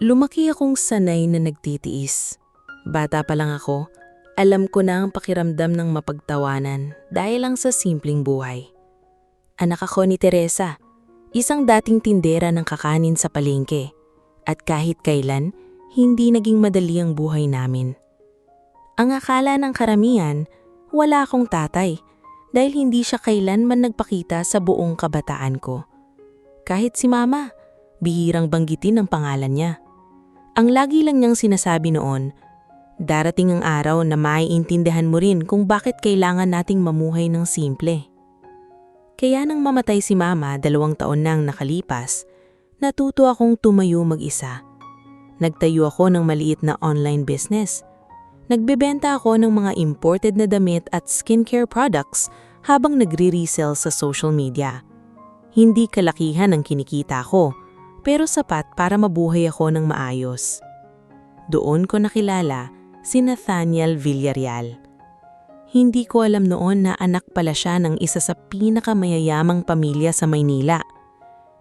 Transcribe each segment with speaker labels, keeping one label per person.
Speaker 1: Lumaki akong sanay na nagtitiis. Bata pa lang ako, alam ko na ang pakiramdam ng mapagtawanan dahil lang sa simpleng buhay. Anak ako ni Teresa, isang dating tindera ng kakanin sa palengke. At kahit kailan, hindi naging madali ang buhay namin. Ang akala ng karamihan, wala akong tatay dahil hindi siya kailanman nagpakita sa buong kabataan ko. Kahit si mama, bihirang banggitin ang pangalan niya. Ang lagi lang niyang sinasabi noon, darating ang araw na maiintindihan mo rin kung bakit kailangan nating mamuhay ng simple. Kaya nang mamatay si mama 2 taon nang nakalipas, natuto akong tumayo mag-isa. Nagtayo ako ng maliit na online business. Nagbebenta ako ng mga imported na damit at skincare products habang nagre-resell sa social media. Hindi kalakihan ang kinikita ko, pero sapat para mabuhay ako ng maayos. Doon ko nakilala si Nathaniel Villarreal. Hindi ko alam noon na anak pala siya ng isa sa pinakamayayamang pamilya sa Maynila.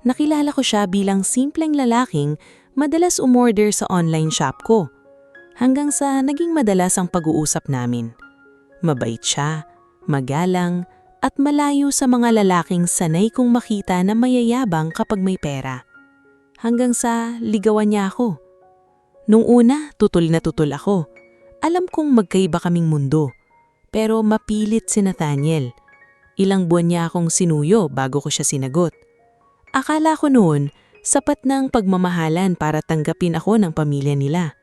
Speaker 1: Nakilala ko siya bilang simpleng lalaking madalas umorder sa online shop ko. Hanggang sa naging madalas ang pag-uusap namin. Mabait siya, magalang, at malayo sa mga lalaking sanay kong makita na mayayabang kapag may pera. Hanggang sa ligawan niya ako. Nung una, tutol na tutol ako. Alam kong magkaiba kaming mundo. Pero mapilit si Nathaniel. Ilang buwan niya akong sinuyo bago ko siya sinagot. Akala ko noon, sapat na ang pagmamahalan para tanggapin ako ng pamilya nila.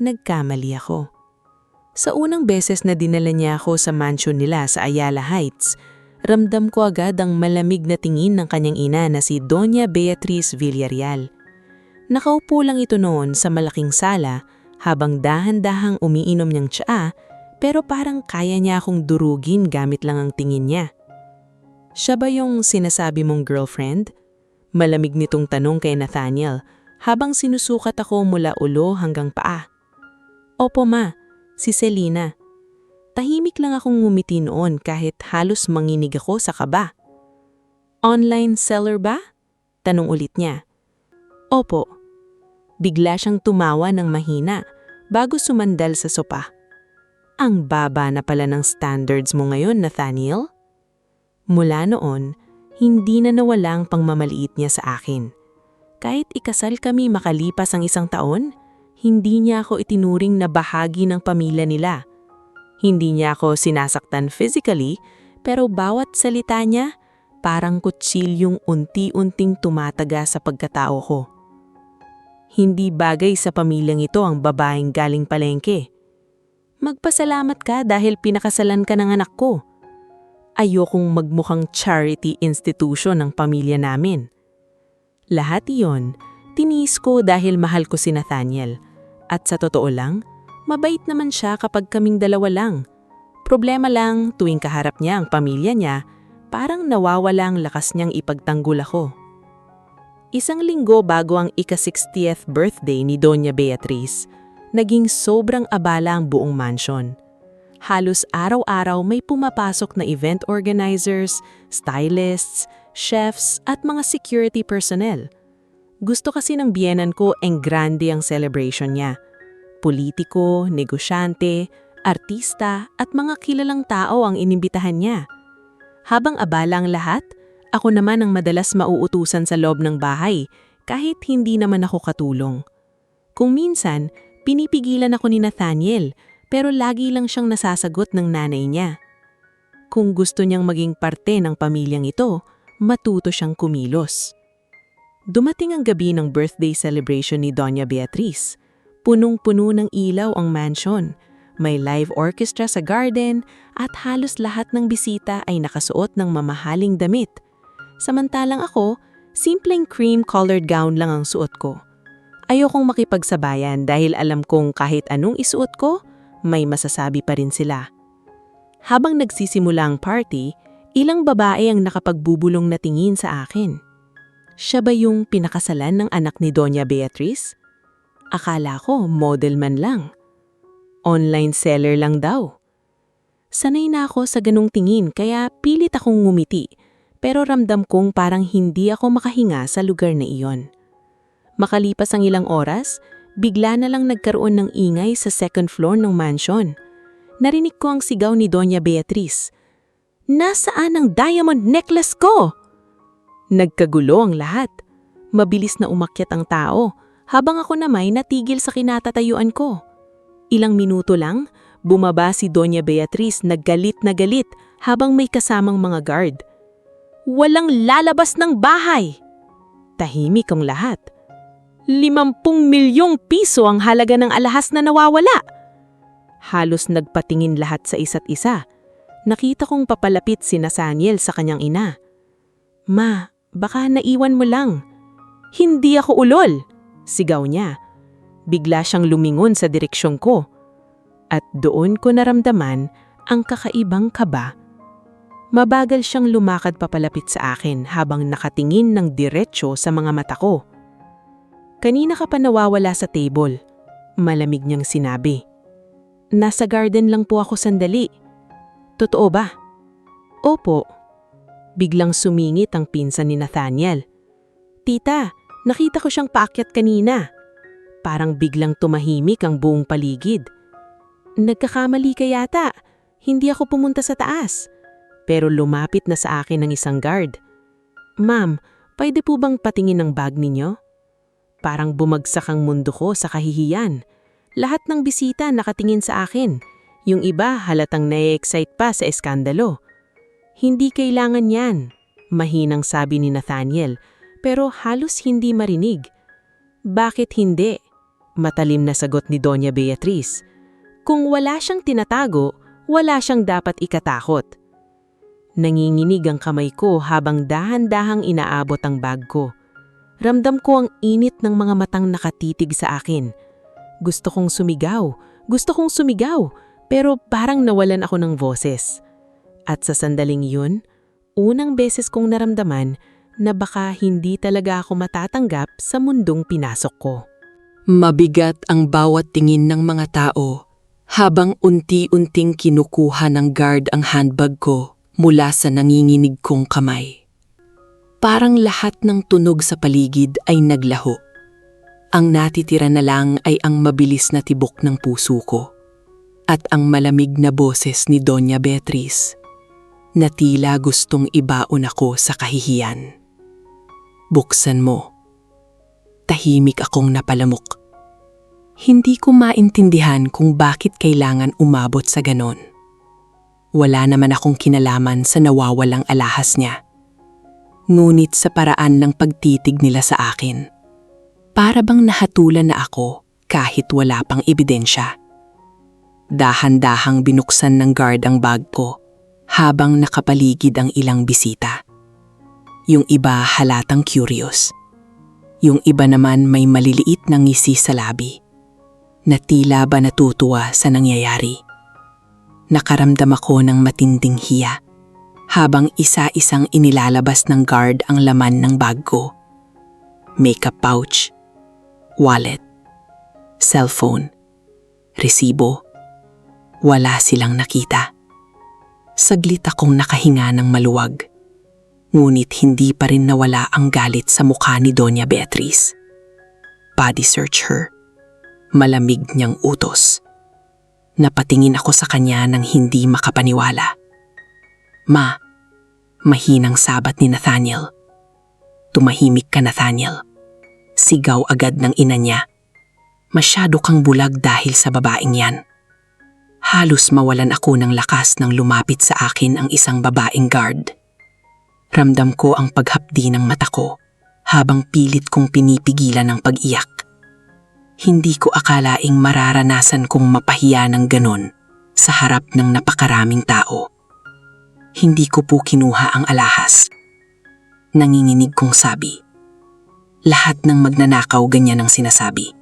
Speaker 1: Nagkamali ako. Sa unang beses na dinala niya ako sa mansion nila sa Ayala Heights, ramdam ko agad ang malamig na tingin ng kanyang ina na si Doña Beatriz Villarreal. Nakaupo lang ito noon sa malaking sala habang dahan-dahang umiinom niyang tsaa, pero parang kaya niya akong durugin gamit lang ang tingin niya. "Siya ba yung sinasabi mong girlfriend?" Malamig nitong tanong kay Nathaniel habang sinusukat ako mula ulo hanggang paa. "Opo ma, si Selena." Tahimik lang akong ngumiti noon kahit halos manginig ako sa kaba. "Online seller ba?" Tanong ulit niya. "Opo." Bigla siyang tumawa ng mahina bago sumandal sa sopa. "Ang baba na pala ng standards mo ngayon, Nathaniel." Mula noon, hindi na nawala ang pangmamaliit niya sa akin. Kahit ikasal kami makalipas ang 1 taon, hindi niya ako itinuring na bahagi ng pamilya nila. Hindi niya ako sinasaktan physically, pero bawat salita niya parang kutsilyong unti-unting tumataga sa pagkatao ko. Hindi bagay sa pamilyang ito ang babaeng galing palengke. "Magpasalamat ka dahil pinakasalan ka ng anak ko." Ayokong magmukhang charity institution ng pamilya namin. Lahat iyon, tiniis ko dahil mahal ko si Nathaniel. At sa totoo lang, mabait naman siya kapag kaming dalawa lang. Problema lang, tuwing kaharap niya ang pamilya niya, parang nawawala ang lakas niyang ipagtanggol ako. 1 linggo bago ang ika-60th birthday ni Doña Beatriz, naging sobrang abala ang buong mansion. Halos araw-araw may pumapasok na event organizers, stylists, chefs at mga security personnel. Gusto kasi ng biyenan ko grande ang celebration niya. Politiko, negosyante, artista at mga kilalang tao ang inimbitahan niya. Habang abala ang lahat, ako naman ang madalas mauutusan sa loob ng bahay kahit hindi naman ako katulong. Kung minsan, pinipigilan ako ni Nathaniel pero lagi lang siyang nasasagot ng nanay niya. Kung gusto niyang maging parte ng pamilyang ito, matuto siyang kumilos. Dumating ang gabi ng birthday celebration ni Doña Beatriz. Punong-puno ng ilaw ang mansion. May live orchestra sa garden at halos lahat ng bisita ay nakasuot ng mamahaling damit. Samantalang ako, simpleng cream-colored gown lang ang suot ko. Ayokong makipagsabayan dahil alam kong kahit anong isuot ko, may masasabi pa rin sila. Habang nagsisimula ang party, ilang babae ang nakapagbubulong na tingin sa akin. Siya ba yung pinakasalan ng anak ni Doña Beatriz? Akala ko model man lang. Online seller lang daw. Sanay na ako sa ganung tingin kaya pilit akong ngumiti, pero ramdam kong parang hindi ako makahinga sa lugar na iyon. Makalipas ang ilang oras, bigla na lang nagkaroon ng ingay sa second floor ng mansion. Narinig ko ang sigaw ni Doña Beatriz. "Nasaan ang diamond necklace ko?" Nagkagulo ang lahat. Mabilis na umakyat ang tao, habang ako namay natigil sa kinatatayuan ko. Ilang minuto lang, bumaba si Doña Beatriz naggalit na galit habang may kasamang mga guard. "Walang lalabas ng bahay!" Tahimik ang lahat. 50 milyong piso ang halaga ng alahas na nawawala. Halos nagpatingin lahat sa isa't isa. Nakita kong papalapit si Nathaniel sa kanyang ina. "Ma, baka naiwan mo lang." "Hindi ako ulol!" sigaw niya. Bigla siyang lumingon sa direksyon ko. At doon ko naramdaman ang kakaibang kaba. Mabagal siyang lumakad papalapit sa akin habang nakatingin ng diretsyo sa mga mata ko. "Kanina ka pa nawawala sa table," malamig niyang sinabi. "Nasa garden lang po ako sandali." "Totoo ba?" "Opo." Biglang sumingit ang pinsan ni Nathaniel. "Tita, nakita ko siyang paakyat kanina." Parang biglang tumahimik ang buong paligid. "Nagkakamali ka yata. Hindi ako pumunta sa taas." Pero lumapit na sa akin ang isang guard. "Ma'am, pwede po bang patingin ang bag ninyo?" Parang bumagsak ang mundo ko sa kahihiyan. Lahat ng bisita nakatingin sa akin. Yung iba halatang na-excite pa sa eskandalo. "Hindi kailangan yan," mahinang sabi ni Nathaniel, pero halos hindi marinig. "Bakit hindi?" Matalim na sagot ni Doña Beatriz. "Kung wala siyang tinatago, wala siyang dapat ikatakot." Nanginginig ang kamay ko habang dahan-dahang inaabot ang bag ko. Ramdam ko ang init ng mga matang nakatitig sa akin. Gusto kong sumigaw, pero parang nawalan ako ng boses. At sa sandaling yun, unang beses kong naramdaman na baka hindi talaga ako matatanggap sa mundong pinasok ko.
Speaker 2: Mabigat ang bawat tingin ng mga tao habang unti-unting kinukuha ng guard ang handbag ko mula sa nanginginig kong kamay. Parang lahat ng tunog sa paligid ay naglaho. Ang natitira na lang ay ang mabilis na tibok ng puso ko at ang malamig na boses ni Doña Beatriz na tila gustong ibaon ako sa kahihiyan. "Buksan mo." Tahimik akong napalamok. Hindi ko maintindihan kung bakit kailangan umabot sa ganon. Wala naman akong kinalaman sa nawawalang alahas niya. Ngunit sa paraan ng pagtitig nila sa akin, para bang nahatulan na ako kahit wala pang ebidensya. Dahan-dahang binuksan ng guard ang bag ko habang nakapaligid ang ilang bisita. Yung iba halatang curious. Yung iba naman may maliliit na ngisi sa labi na tila ba natutuwa sa nangyayari. Nakaramdam ako ng matinding hiya habang isa-isang inilalabas ng guard ang laman ng bag ko. Makeup pouch, wallet, cellphone, resibo. Wala silang nakita. Saglit akong nakahinga ng maluwag. Ngunit hindi pa rin nawala ang galit sa mukha ni Doña Beatriz. Body search her. Malamig niyang utos. Napatingin ako sa kanya nang hindi makapaniwala. "Ma," mahinang sabat ni Nathaniel. "Tumahimik ka, Nathaniel." Sigaw agad ng ina niya. "Masyado kang bulag dahil sa babaeng yan." Halos mawalan ako ng lakas nang lumapit sa akin ang isang babaeng guard. Ramdam ko ang paghapdi ng mata ko habang pilit kong pinipigilan ang pag-iyak. Hindi ko akalaing mararanasan kong mapahiya ng ganon sa harap ng napakaraming tao. Hindi ko po kinuha ang alahas. Nanginginig kong sabi. "Lahat ng magnanakaw ganyan ang sinasabi."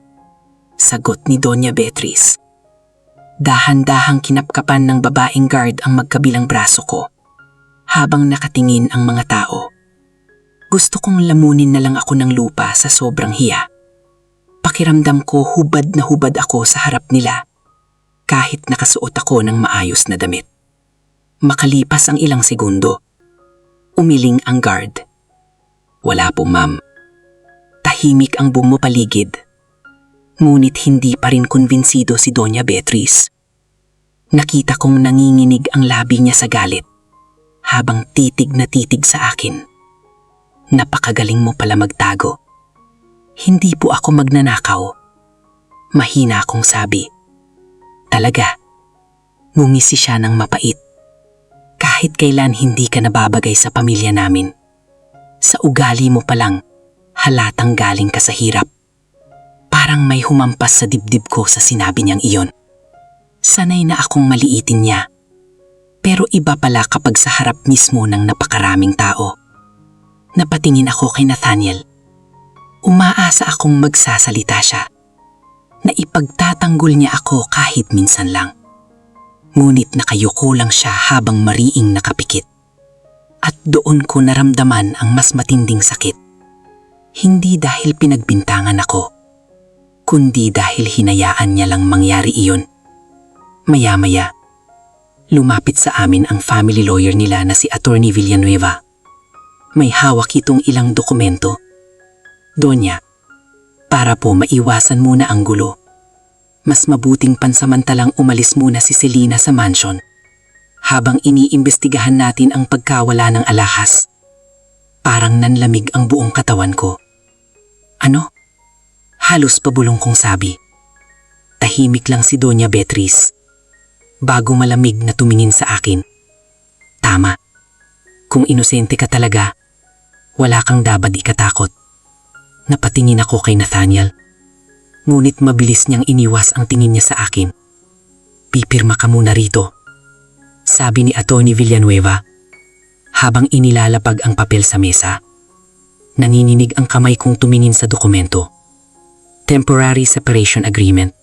Speaker 2: Sagot ni Doña Beatriz. Dahan-dahang kinapkapan ng babaeng guard ang magkabilang braso ko habang nakatingin ang mga tao. Gusto kong lamunin na lang ako ng lupa sa sobrang hiya. Pakiramdam ko hubad na hubad ako sa harap nila kahit nakasuot ako ng maayos na damit. Makalipas ang ilang segundo, umiling ang guard. "Wala po, ma'am." Tahimik ang bumapaligid. Ngunit hindi pa rin kumbinsido si Doña Beatriz. Nakita kong nanginginig ang labi niya sa galit, habang titig na titig sa akin. Napakagaling mo pala magtago. Hindi po ako magnanakaw. Mahina akong sabi. Talaga, ngumisi siya ng mapait. Kahit kailan hindi ka nababagay sa pamilya namin. Sa ugali mo palang, halatang galing ka sa hirap. Parang may humampas sa dibdib ko sa sinabi niyang iyon. Sanay na akong maliitin niya. Pero iba pala kapag sa harap mismo ng napakaraming tao. Napatingin ako kay Nathaniel. Umaasa akong magsasalita siya. Na ipagtatanggol niya ako kahit minsan lang. Ngunit nakayuko lang siya habang mariing nakapikit. At doon ko naramdaman ang mas matinding sakit. Hindi dahil pinagbintangan ako, kundi dahil hinayaan niya lang mangyari iyon. Maya-maya, lumapit sa amin ang family lawyer nila na si Attorney Villanueva. May hawak itong ilang dokumento. Donya, para po maiwasan muna ang gulo, mas mabuting pansamantalang umalis muna si Selena sa mansion habang iniimbestigahan natin ang pagkawala ng alahas. Parang nanlamig ang buong katawan ko. Ano? Halos pabulong kong sabi. Tahimik lang si Doña Beatriz. Bago malamig na tumingin sa akin. Tama. Kung inosente ka talaga, wala kang dapat ikatakot. Napatingin ako kay Nathaniel. Ngunit mabilis niyang iniwas ang tingin niya sa akin. Pipirma ka muna rito, sabi ni Atty. Villanueva. Habang inilalapag ang papel sa mesa, nanginginig ang kamay kong tumingin sa dokumento. Temporary Separation Agreement.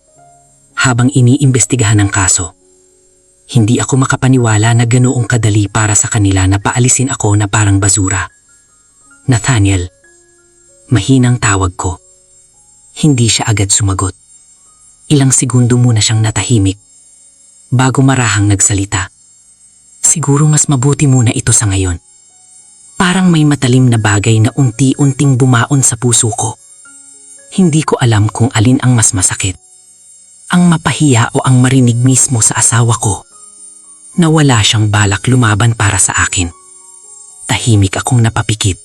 Speaker 2: Habang iniimbestigahan ang kaso, hindi ako makapaniwala na ganoong kadali para sa kanila na paalisin ako na parang basura. Nathaniel, mahinang tawag ko. Hindi siya agad sumagot. Ilang segundo muna siyang natahimik bago marahang nagsalita. Siguro mas mabuti muna ito sa ngayon. Parang may matalim na bagay na unti-unting bumaon sa puso ko. Hindi ko alam kung alin ang mas masakit. Ang mapahiya o ang marinig mismo sa asawa ko na wala siyang balak lumaban para sa akin. Tahimik akong napapikit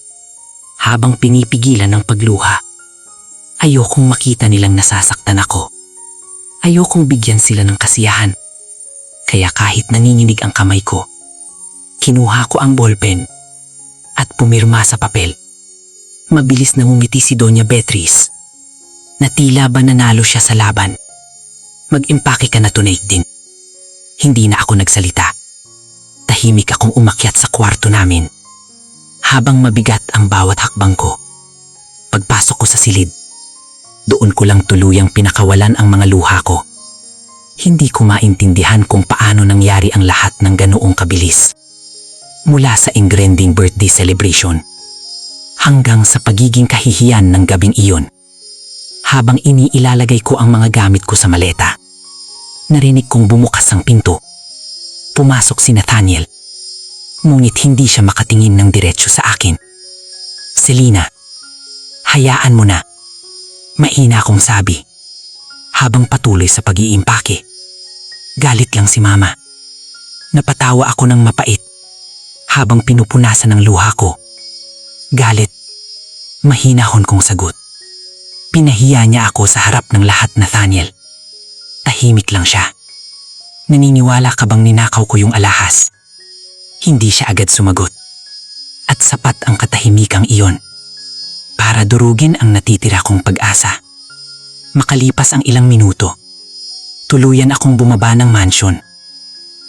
Speaker 2: habang pinipigilan ng pagluha. Ayokong makita nilang nasasaktan ako. Ayokong bigyan sila ng kasiyahan. Kaya kahit nanginginig ang kamay ko, kinuha ko ang ballpen at pumirma sa papel. Mabilis na ngumiti si Doña Beatriz na tila ba nanalo siya sa laban. Mag-impake ka na tonight din. Hindi na ako nagsalita. Tahimik akong umakyat sa kwarto namin. Habang mabigat ang bawat hakbang ko. Pagpasok ko sa silid, doon ko lang tuluyang pinakawalan ang mga luha ko. Hindi ko maintindihan kung paano nangyari ang lahat ng ganoong kabilis. Mula sa engranding birthday celebration, hanggang sa pagiging kahihiyan ng gabing iyon. Habang iniilalagay ko ang mga gamit ko sa maleta, narinig kong bumukas ang pinto. Pumasok si Nathaniel. Ngunit hindi siya makatingin ng diretsyo sa akin. Selena, hayaan mo na. Mahina akong sabi. Habang patuloy sa pag-iimpake. Galit lang si Mama. Napatawa ako ng mapait. Habang pinupunasan ng luha ko. Galit. Mahinahon kong sagot. Pinahiya niya ako sa harap ng lahat, Nathaniel. Tahimik lang siya. Naniniwala ka bang ninakaw ko yung alahas? Hindi siya agad sumagot. At sapat ang katahimikang iyon para durugin ang natitira kong pag-asa. Makalipas ang ilang minuto, tuluyan akong bumaba ng mansion.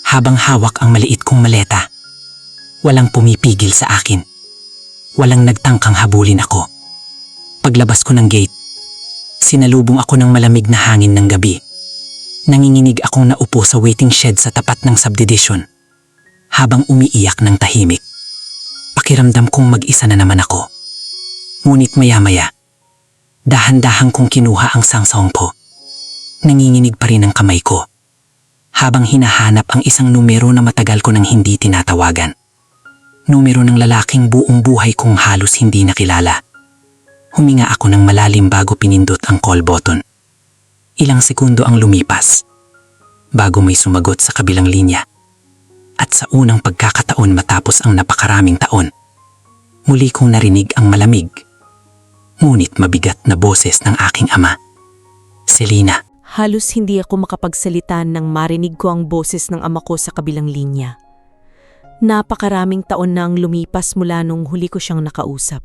Speaker 2: Habang hawak ang maliit kong maleta, walang pumipigil sa akin. Walang nagtangkang habulin ako. Paglabas ko ng gate, sinalubong ako ng malamig na hangin ng gabi. Nanginginig akong naupo sa waiting shed sa tapat ng subdivision. Habang umiiyak ng tahimik. Pakiramdam kong mag-isa na naman ako. Ngunit maya-maya, dahan-dahan kong kinuha ang sangsawng ko. Nanginginig pa rin ang kamay ko. Habang hinahanap ang isang numero na matagal ko nang hindi tinatawagan. Numero ng lalaking buong buhay kong halos hindi nakilala. Huminga ako ng malalim bago pinindot ang call button. Ilang segundo ang lumipas bago may sumagot sa kabilang linya. At sa unang pagkakataon matapos ang napakaraming taon, muli kong narinig ang malamig, ngunit mabigat na boses ng aking ama. Selena.
Speaker 3: Halos hindi ako makapagsalita nang marinig ko ang boses ng ama ko sa kabilang linya. Napakaraming taon na ang lumipas mula nung huli ko siyang nakausap.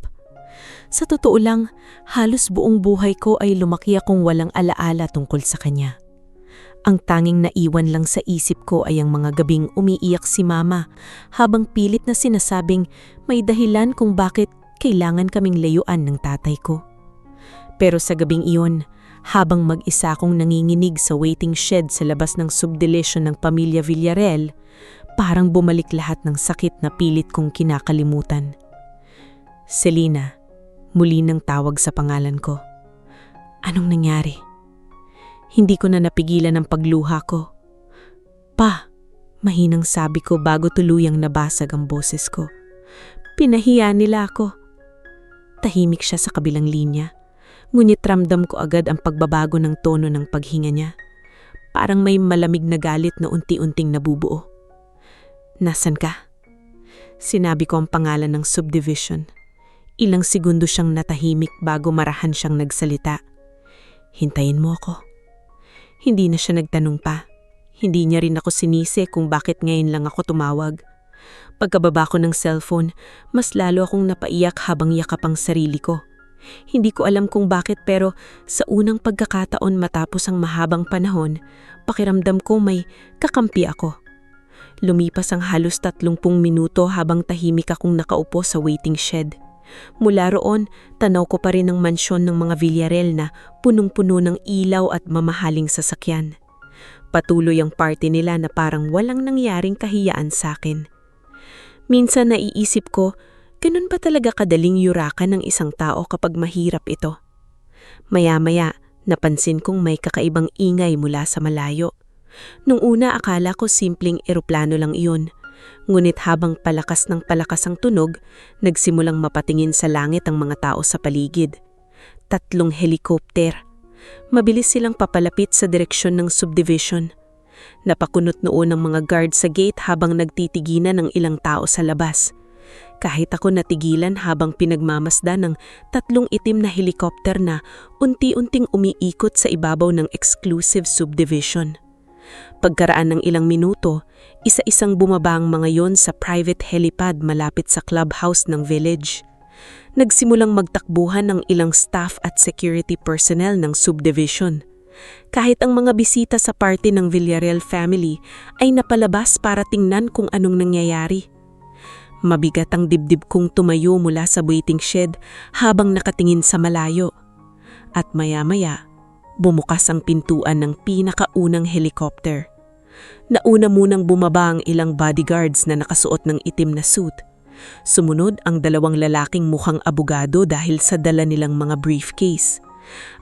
Speaker 3: Sa totoo lang, halos buong buhay ko ay lumaki akong walang alaala tungkol sa kanya. Ang tanging naiwan lang sa isip ko ay ang mga gabing umiiyak si mama habang pilit na sinasabing may dahilan kung bakit kailangan kaming layuan ng tatay ko. Pero sa gabing iyon, habang mag-isa akong nanginginig sa waiting shed sa labas ng subdivision ng pamilya Villarreal, parang bumalik lahat ng sakit na pilit kong kinakalimutan. Selena, muli nang tawag sa pangalan ko. Anong nangyari? Hindi ko na napigilan ang pagluha ko. Pa, mahinang sabi ko bago tuluyang nabasag ang boses ko. Pinahiya nila ako. Tahimik siya sa kabilang linya. Ngunit ramdam ko agad ang pagbabago ng tono ng paghinga niya. Parang may malamig na galit na unti-unting nabubuo. Nasaan ka? Sinabi ko ang pangalan ng subdivision. Ilang segundo siyang natahimik bago marahan siyang nagsalita. Hintayin mo ako. Hindi na siya nagtanong pa. Hindi niya rin ako sinisi kung bakit ngayon lang ako tumawag. Pagkababa ko ng cellphone, mas lalo akong napaiyak habang yakap ang sarili ko. Hindi ko alam kung bakit pero sa unang pagkakataon matapos ang mahabang panahon, pakiramdam ko may kakampi ako. Lumipas ang halos 30 minuto habang tahimik akong nakaupo sa waiting shed. Mula roon, tanaw ko pa rin ang mansyon ng mga Villarreal na punong-puno ng ilaw at mamahaling sasakyan. Patuloy ang party nila na parang walang nangyaring kahiyaan sa akin. Minsan naiisip ko, ganun ba talaga kadaling yurakan ng isang tao kapag mahirap ito? Maya-maya, napansin kong may kakaibang ingay mula sa malayo. Nung una akala ko simpleng eroplano lang iyon. Ngunit habang palakas ng palakas ang tunog, nagsimulang mapatingin sa langit ang mga tao sa paligid. 3 helikopter. Mabilis silang papalapit sa direksyon ng subdivision. Napakunot noon ang mga guard sa gate habang nagtitiginan ng ilang tao sa labas. Kahit ako natigilan habang pinagmamasdan ng 3 itim na helikopter na unti-unting umiikot sa ibabaw ng exclusive subdivision. Pagkaraan ng ilang minuto, isa-isang bumaba ang mga yon sa private helipad malapit sa clubhouse ng village. Nagsimulang magtakbuhan ng ilang staff at security personnel ng subdivision. Kahit ang mga bisita sa party ng Villarreal family ay napalabas para tingnan kung anong nangyayari. Mabigat ang dibdib kong tumayo mula sa waiting shed habang nakatingin sa malayo. At maya-maya, bumukas ang pintuan ng pinakaunang helicopter. Nauna munang bumaba ang ilang bodyguards na nakasuot ng itim na suit. Sumunod ang 2 lalaking mukhang abogado dahil sa dala nilang mga briefcase.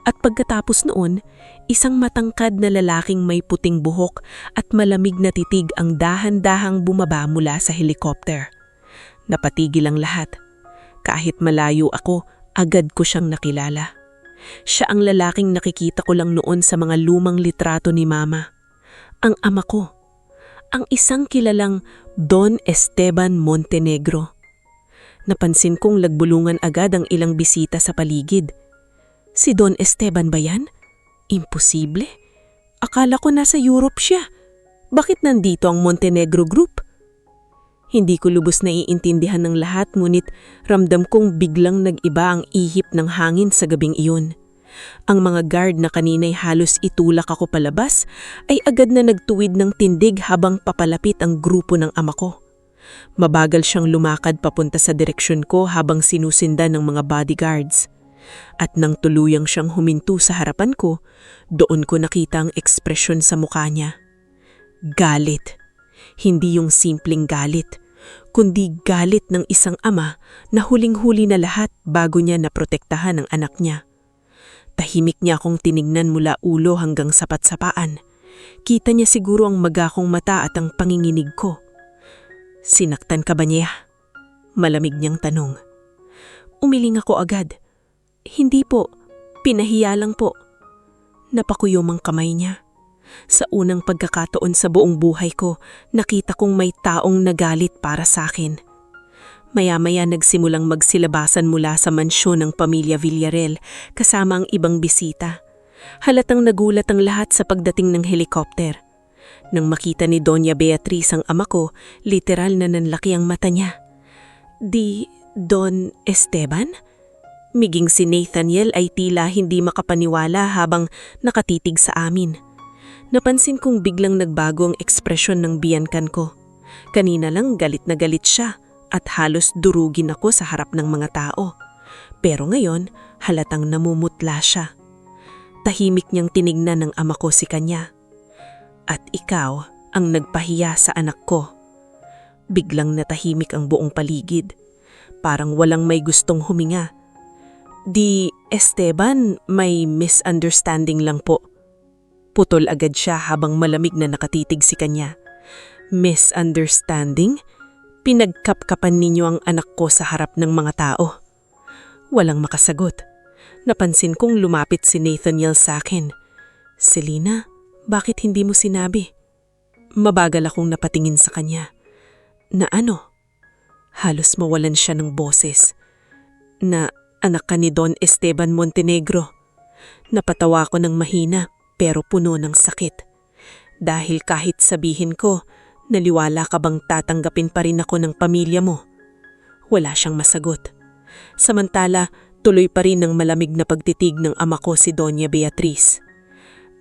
Speaker 3: At pagkatapos noon, isang matangkad na lalaking may puting buhok at malamig na titig ang dahan-dahang bumaba mula sa helicopter. Napatigil ang lahat. Kahit malayo ako, agad ko siyang nakilala. Siya ang lalaking nakikita ko lang noon sa mga lumang litrato ni Mama. Ang ama ko. Ang isang kilalang Don Esteban Montenegro. Napansin kong lagbulungan agad ang ilang bisita sa paligid. Si Don Esteban ba yan? Imposible. Akala ko nasa Europe siya. Bakit nandito ang Montenegro Group? Hindi ko lubos na iintindihan ng lahat ngunit ramdam kong biglang nag-iba ang ihip ng hangin sa gabing iyon. Ang mga guard na kanina'y halos itulak ako palabas ay agad na nagtuwid ng tindig habang papalapit ang grupo ng ama ko. Mabagal siyang lumakad papunta sa direksyon ko habang sinusindan ng mga bodyguards. At nang tuluyang siyang huminto sa harapan ko, doon ko nakita ang ekspresyon sa mukha niya. Galit. Hindi yung simpleng galit, kundi galit ng isang ama na huling-huli na lahat bago niya naprotektahan ang anak niya. Tahimik niya akong tinignan mula ulo hanggang sapat sa paan. Kita niya siguro ang magakong mata at ang panginginig ko. Sinaktan ka ba niya? Malamig niyang tanong. Umiling ako agad. Hindi po, pinahiya lang po. Napakuyom ang kamay niya. Sa unang pagkakataon sa buong buhay ko, nakita kong may taong nagalit para sa akin. Maya-maya nagsimulang magsilabasan mula sa mansyon ng pamilya Villarreal kasama ang ibang bisita. Halatang nagulat ang lahat sa pagdating ng helikopter. Nang makita ni Doña Beatriz ang ama ko, literal na nanlaki ang mata niya. Don Esteban? Miging si Nathaniel ay tila hindi makapaniwala habang nakatitig sa amin. Napansin kong biglang nagbago ang ekspresyon ng biyankan ko. Kanina lang galit na galit siya at halos durugin ako sa harap ng mga tao. Pero ngayon, halatang namumutla siya. Tahimik niyang tinignan ng ama ko si kanya. At ikaw ang nagpahiya sa anak ko. Biglang natahimik ang buong paligid. Parang walang may gustong huminga. Esteban, may misunderstanding lang po. Putol agad siya habang malamig na nakatitig si kanya. Misunderstanding? Pinagkapkapan ninyo ang anak ko sa harap ng mga tao. Walang makasagot. Napansin kong lumapit si Nathaniel sa akin. Selena, bakit hindi mo sinabi? Mabagal akong napatingin sa kanya. Na ano? Halos mawalan siya ng boses. Na anak ka ni Don Esteban Montenegro. Napatawa ko ng mahina pero puno ng sakit. Dahil kahit sabihin ko, naliwala ka bang tatanggapin pa rin ako ng pamilya mo? Wala siyang masagot. Samantala, tuloy pa rin ang malamig na pagtitig ng ama ko si Doña Beatriz.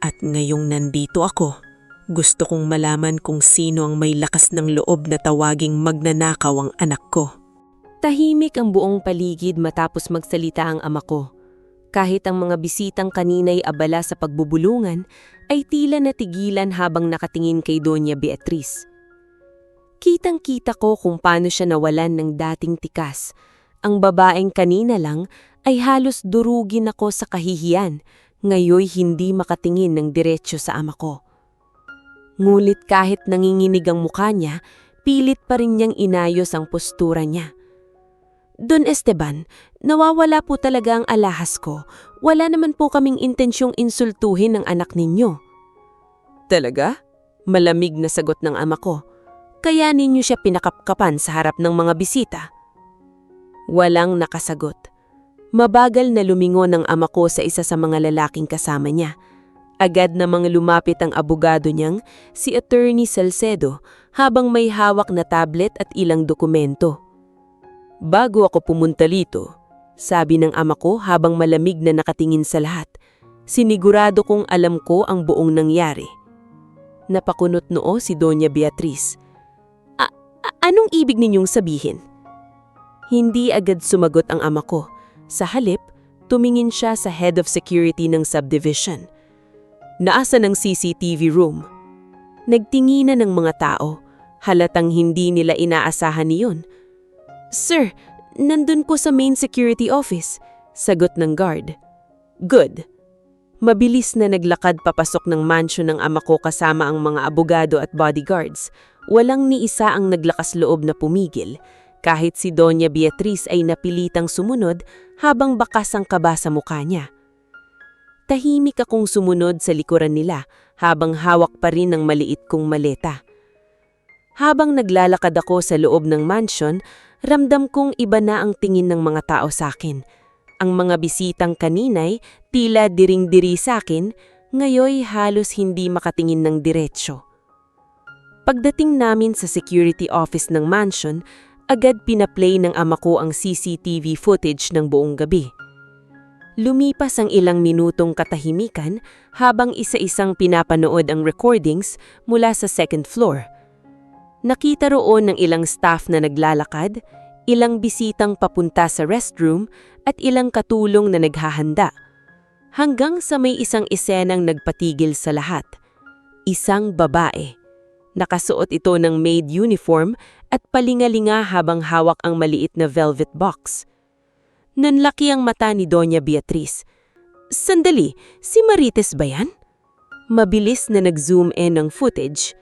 Speaker 3: At ngayong nandito ako, gusto kong malaman kung sino ang may lakas ng loob na tawaging magnanakaw ang anak ko.
Speaker 1: Tahimik ang buong paligid matapos magsalita ang ama ko. Kahit ang mga bisitang kanina'y abala sa pagbubulungan, ay tila natigilan habang nakatingin kay Doña Beatriz. Kitang-kita ko kung paano siya nawalan ng dating tikas. Ang babaeng kanina lang ay halos durugin ako sa kahihiyan, ngayoy hindi makatingin ng diretsyo sa ama ko. Ngulit kahit nanginginig ang mukha niya, pilit pa rin niyang inayos ang postura niya. Don Esteban, nawawala po talaga ang alahas ko. Wala naman po kaming intensyong insultuhin ng anak ninyo. Talaga? Malamig na sagot ng ama ko. Kaya ninyo siya pinakapkapan sa harap ng mga bisita? Walang nakasagot. Mabagal na lumingon ang ama ko sa isa sa mga lalaking kasama niya. Agad namang lumapit ang abogado niyang, si Attorney Salcedo, habang may hawak na tablet at ilang dokumento. Bago ako pumunta rito, sabi ng ama ko habang malamig na nakatingin sa lahat, sinigurado kong alam ko ang buong nangyari. Napakunot noo si Doña Beatriz. Anong ibig ninyong sabihin? Hindi agad sumagot ang ama ko. Sa halip, tumingin siya sa head of security ng subdivision. Naasan ang CCTV room? Nagtinginan ng mga tao. Halatang hindi nila inaasahan niyon. Sir, nandun po sa main security office, sagot ng guard. Good. Mabilis na naglakad papasok ng mansion ng ama ko kasama ang mga abogado at bodyguards. Walang ni isa ang naglakas loob na pumigil, kahit si Doña Beatriz ay napilitang sumunod habang bakas ang kaba sa mukha niya. Tahimik akong sumunod sa likuran nila habang hawak pa rin ang maliit kong maleta. Habang naglalakad ako sa loob ng mansion, ramdam kong iba na ang tingin ng mga tao sa akin. Ang mga bisitang kaninay tila diring-diri sa akin, ngayoy halos hindi makatingin ng diretsyo. Pagdating namin sa security office ng mansion, agad pinaplay ng ama ko ang CCTV footage ng buong gabi. Lumipas ang ilang minutong katahimikan habang isa-isang pinapanood ang recordings mula sa second floor. Nakita roon ng ilang staff na naglalakad, ilang bisitang papunta sa restroom at ilang katulong na naghahanda. Hanggang sa may isang esenang nagpatigil sa lahat. Isang babae. Nakasuot ito ng maid uniform at palingalinga habang hawak ang maliit na velvet box. Nanlaki ang mata ni Doña Beatriz. Sandali, si Marites ba yan? Mabilis na nag-zoom in ang footage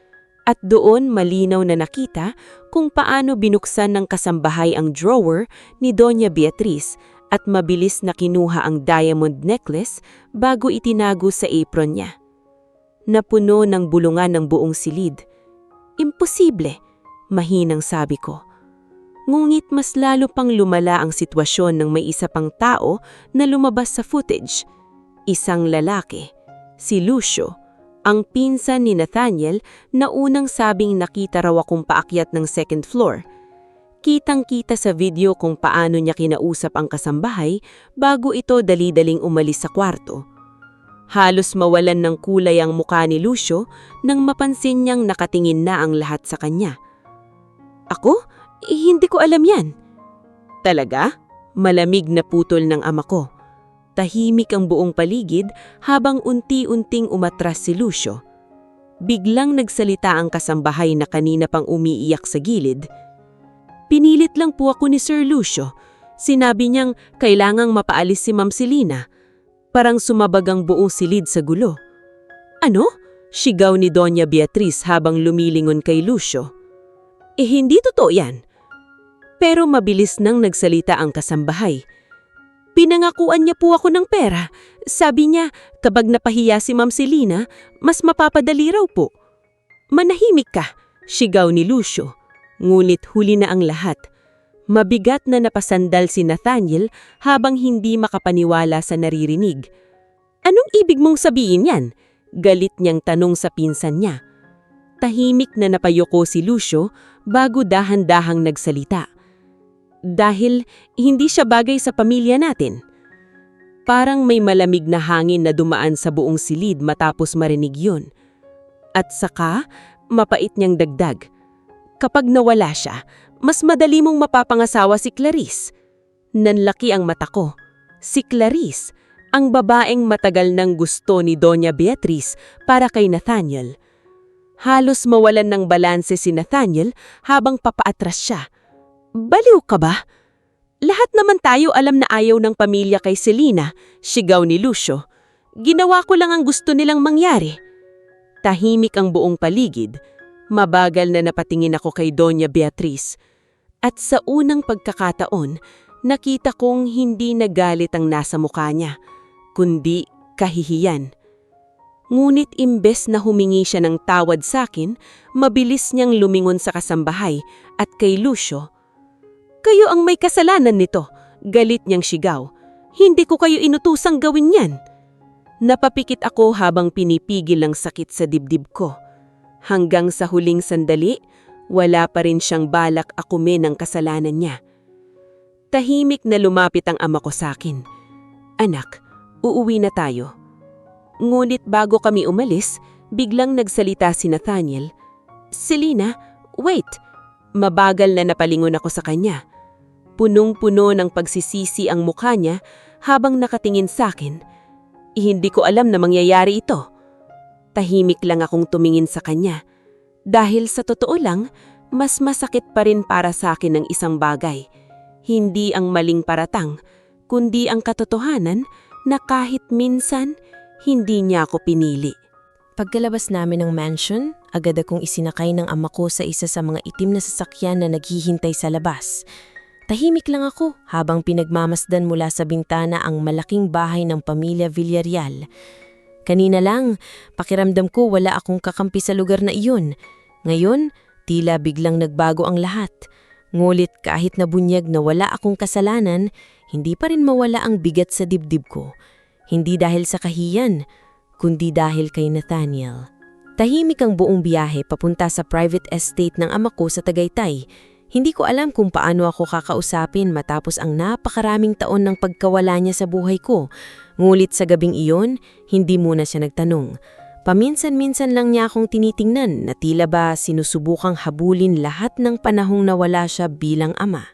Speaker 1: at doon malinaw na nakita kung paano binuksan ng kasambahay ang drawer ni Doña Beatriz
Speaker 3: at mabilis na kinuha ang diamond necklace bago itinago sa apron niya. Napuno ng bulungan ng buong silid. Imposible, mahinang sabi ko. Ngunit mas lalo pang lumala ang sitwasyon ng may isa pang tao na lumabas sa footage. Isang lalaki, si Lucio, ang pinsan ni Nathaniel na unang sabing nakita raw akong paakyat ng second floor. Kitang-kita sa video kung paano niya kinausap ang kasambahay bago ito dali-daling umalis sa kwarto. Halos mawalan ng kulay ang mukha ni Lucio nang mapansin niyang nakatingin na ang lahat sa kanya. Ako? Hindi ko alam yan. Talaga? Malamig na putol ng ama ko. Tahimik ang buong paligid habang unti-unting umatras si Lucio. Biglang nagsalita ang kasambahay na kanina pang umiiyak sa gilid. Pinilit lang po ako ni Sir Lucio. Sinabi niyang kailangang mapaalis si Ma'am Selina. Parang sumabag ang buong silid sa gulo. Ano? Sigaw ni Doña Beatriz habang lumilingon kay Lucio. Hindi totoo yan. Pero mabilis nang nagsalita ang kasambahay. Pinangakuan niya po ako ng pera. Sabi niya, kapag napahiya si Ma'am Selina, mas mapapadali raw po. Manahimik ka, sigaw ni Lucio. Ngunit huli na ang lahat. Mabigat na napasandal si Nathaniel habang hindi makapaniwala sa naririnig. Anong ibig mong sabihin yan? Galit niyang tanong sa pinsan niya. Tahimik na napayoko si Lucio bago dahan-dahang nagsalita. Dahil hindi siya bagay sa pamilya natin. Parang may malamig na hangin na dumaan sa buong silid matapos marinig yun. At saka, mapait niyang dagdag. Kapag nawala siya, mas madali mong mapapangasawa si Clarice. Nanlaki ang mata ko. Si Clarice, ang babaeng matagal nang gusto ni Doña Beatriz para kay Nathaniel. Halos mawalan ng balanse si Nathaniel habang papaatras siya. Baliw ka ba? Lahat naman tayo alam na ayaw ng pamilya kay Selina, sigaw ni Lucio. Ginawa ko lang ang gusto nilang mangyari. Tahimik ang buong paligid. Mabagal na napatingin ako kay Doña Beatriz. At sa unang pagkakataon, nakita kong hindi nagalit ang nasa mukha niya, kundi kahihiyan. Ngunit imbes na humingi siya ng tawad sa akin, mabilis niyang lumingon sa kasambahay at kay Lucio. Kayo ang may kasalanan nito, galit niyang sigaw. Hindi ko kayo inutusang gawin yan. Napapikit ako habang pinipigil ang sakit sa dibdib ko. Hanggang sa huling sandali, wala pa rin siyang balak akumin ang kasalanan niya. Tahimik na lumapit ang ama ko sa akin. Anak, uuwi na tayo. Ngunit bago kami umalis, biglang nagsalita si Nathaniel. Selina, wait! Mabagal na napalingon ako sa kanya. Punong-puno ng pagsisisi ang mukha niya habang nakatingin sa akin. Hindi ko alam na mangyayari ito. Tahimik lang akong tumingin sa kanya. Dahil sa totoo lang, mas masakit pa rin para sa akin ang isang bagay. Hindi ang maling paratang, kundi ang katotohanan na kahit minsan, hindi niya ako pinili.
Speaker 1: Pagkalabas namin ng mansion, agad akong isinakay ng ama ko sa isa sa mga itim na sasakyan na naghihintay sa labas. Tahimik lang ako habang pinagmamasdan mula sa bintana ang malaking bahay ng pamilya Villarreal. Kanina lang, pakiramdam ko wala akong kakampi sa lugar na iyon. Ngayon, tila biglang nagbago ang lahat. Ngulit kahit nabunyag na wala akong kasalanan, hindi pa rin mawala ang bigat sa dibdib ko. Hindi dahil sa kahiyan, kundi dahil kay Nathaniel. Tahimik ang buong biyahe papunta sa private estate ng ama ko sa Tagaytay. Hindi ko alam kung paano ako kakausapin matapos ang napakaraming taon ng pagkawala niya sa buhay ko. Ngulit sa gabing iyon, hindi muna siya nagtanong. Paminsan-minsan lang niya akong tinitingnan na tila ba sinusubukang habulin lahat ng panahong nawala siya bilang ama.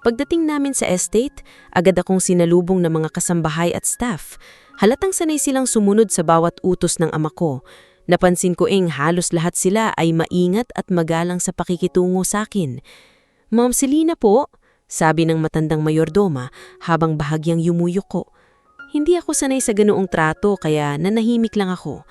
Speaker 1: Pagdating namin sa estate, agad akong sinalubong ng mga kasambahay at staff. Halatang sanay silang sumunod sa bawat utos ng ama ko. Napansin ko halos lahat sila ay maingat at magalang sa pakikitungo sa akin. Ma'am Selina po, sabi ng matandang mayordoma habang bahagyang yumuyuko. Hindi ako sanay sa ganoong trato kaya nanahimik lang ako.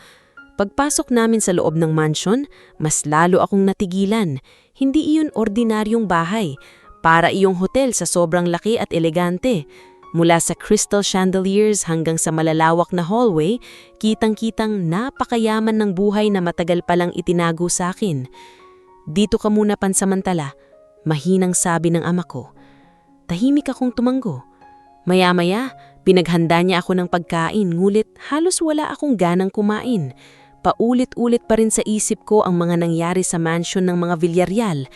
Speaker 1: Pagpasok namin sa loob ng mansion, mas lalo akong natigilan. Hindi iyon ordinaryong bahay. Para iyong hotel sa sobrang laki at elegante. Mula sa crystal chandeliers hanggang sa malalawak na hallway, kitang-kitang napakayaman ng buhay na matagal palang itinago sa akin. Dito ka muna pansamantala, mahinang sabi ng ama ko. Tahimik akong tumanggo. Maya-maya, pinaghanda niya ako ng pagkain ngulit halos wala akong ganang kumain. Paulit-ulit pa rin sa isip ko ang mga nangyari sa mansion ng mga Villarreal.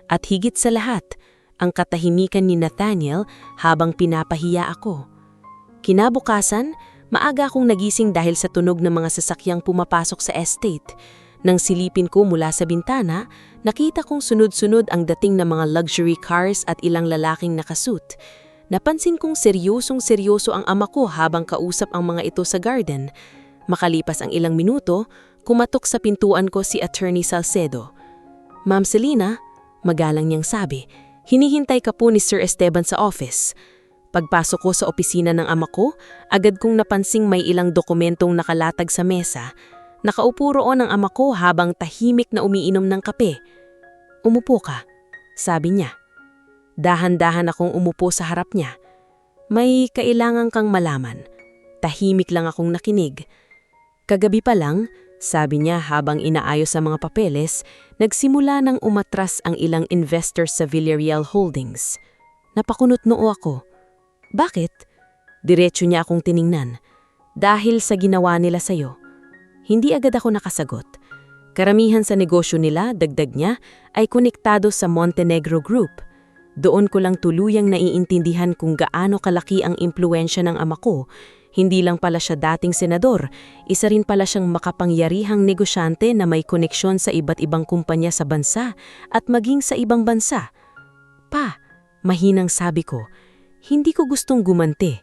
Speaker 1: At higit sa lahat, ang katahimikan ni Nathaniel habang pinapahiya ako. Kinabukasan, maaga akong nagising dahil sa tunog ng mga sasakyang pumapasok sa estate. Nang silipin ko mula sa bintana, nakita kong sunod-sunod ang dating ng mga luxury cars at ilang lalaking nakasuit. Napansin kong seryosong-seryoso ang ama ko habang kausap ang mga ito sa garden. Makalipas ang ilang minuto, kumatok sa pintuan ko si Attorney Salcedo. "Ma'am Selina," magalang niyang sabi, "hinihintay ka po ni Sir Esteban sa office." Pagpasok ko sa opisina ng ama ko, agad kong napansing may ilang dokumentong nakalatag sa mesa. Nakaupo roon ang ama ko habang tahimik na umiinom ng kape. "Umupo ka," sabi niya. Dahan-dahan akong umupo sa harap niya. "May kailangan kang malaman." Tahimik lang akong nakinig. "Kagabi pa lang," sabi niya habang inaayos ang mga papeles, nagsimula nang umatras ang ilang investors sa Villarreal Holdings. Napakunot noo ako. "Bakit?" Diretso niya akong tiningnan. "Dahil sa ginawa nila sa'yo." Hindi agad ako nakasagot. Karamihan sa negosyo nila, dagdag niya, ay konektado sa Montenegro Group. Doon ko lang tuluyang naiintindihan kung gaano kalaki ang impluwensya ng ama ko. Hindi lang pala siya dating senador, isa rin pala siyang makapangyarihang negosyante na may koneksyon sa iba't ibang kumpanya sa bansa at maging sa ibang bansa. "Pa," mahinang sabi ko, hindi ko gustong gumanti.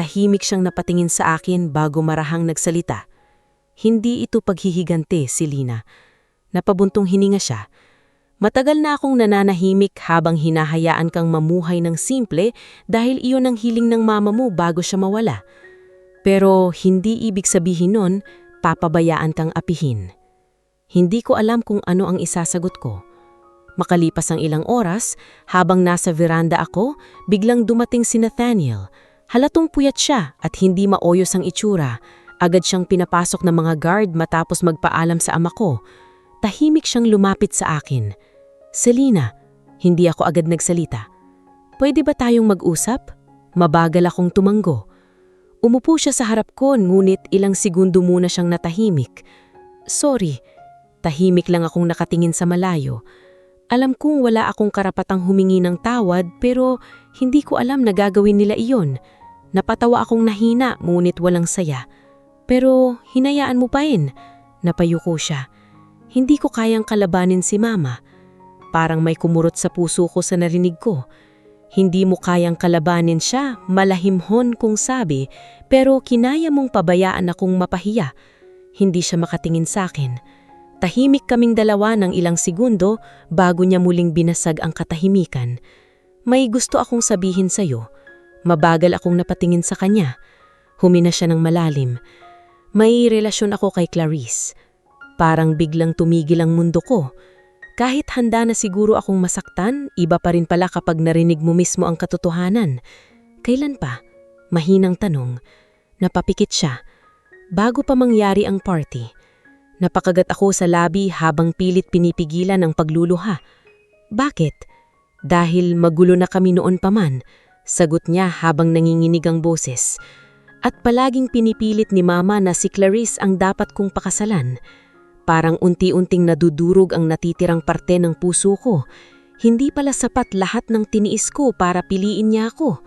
Speaker 1: Tahimik siyang napatingin sa akin bago marahang nagsalita. "Hindi ito paghihiganti, Selina." Napabuntong hininga siya. "Matagal na akong nananahimik habang hinahayaan kang mamuhay ng simple dahil iyon ang hiling ng mama mo bago siya mawala. Pero hindi ibig sabihin nun, papabayaan kang apihin." Hindi ko alam kung ano ang isasagot ko. Makalipas ang ilang oras, habang nasa veranda ako, biglang dumating si Nathaniel. Halatong puyat siya at hindi maayos ang itsura. Agad siyang pinapasok ng mga guard matapos magpaalam sa ama ko. Tahimik siyang lumapit sa akin. "Selina," hindi ako agad nagsalita. "Pwede ba tayong mag-usap?" Mabagal akong tumanggo. Umupo siya sa harap ko ngunit ilang segundo muna siyang natahimik. "Sorry." Tahimik lang akong nakatingin sa malayo. Alam kong wala akong karapatang humingi ng tawad pero hindi ko alam na gagawin nila iyon. Napatawa akong nahina ngunit walang saya. "Pero hinayaan mo pa rin." Napayuko siya. Hindi ko kayang kalabanin si mama. Parang may kumurot sa puso ko sa narinig ko. "Hindi mo kayang kalabanin siya," malahimhon kong sabi, pero kinaya mong pabayaan akong mapahiya. Hindi siya makatingin sa akin. Tahimik kaming dalawa ng ilang segundo bago niya muling binasag ang katahimikan. "May gusto akong sabihin sa'yo." Mabagal akong napatingin sa kanya. Humina siya ng malalim. "May relasyon ako kay Clarice." Parang biglang tumigil ang mundo ko. Kahit handa na siguro akong masaktan, iba pa rin pala kapag narinig mo mismo ang katotohanan. "Kailan pa?" Mahinang tanong. Napapikit siya. "Bago pa mangyari ang party." Napakagat ako sa labi habang pilit pinipigilan ang pagluluha. "Bakit?" "Dahil magulo na kami noon pa man," sagot niya habang nanginginig ang boses. "At palaging pinipilit ni mama na si Clarice ang dapat kong pakasalan." Parang unti-unting nadudurog ang natitirang parte ng puso ko. Hindi pala sapat lahat ng tiniis ko para piliin niya ako.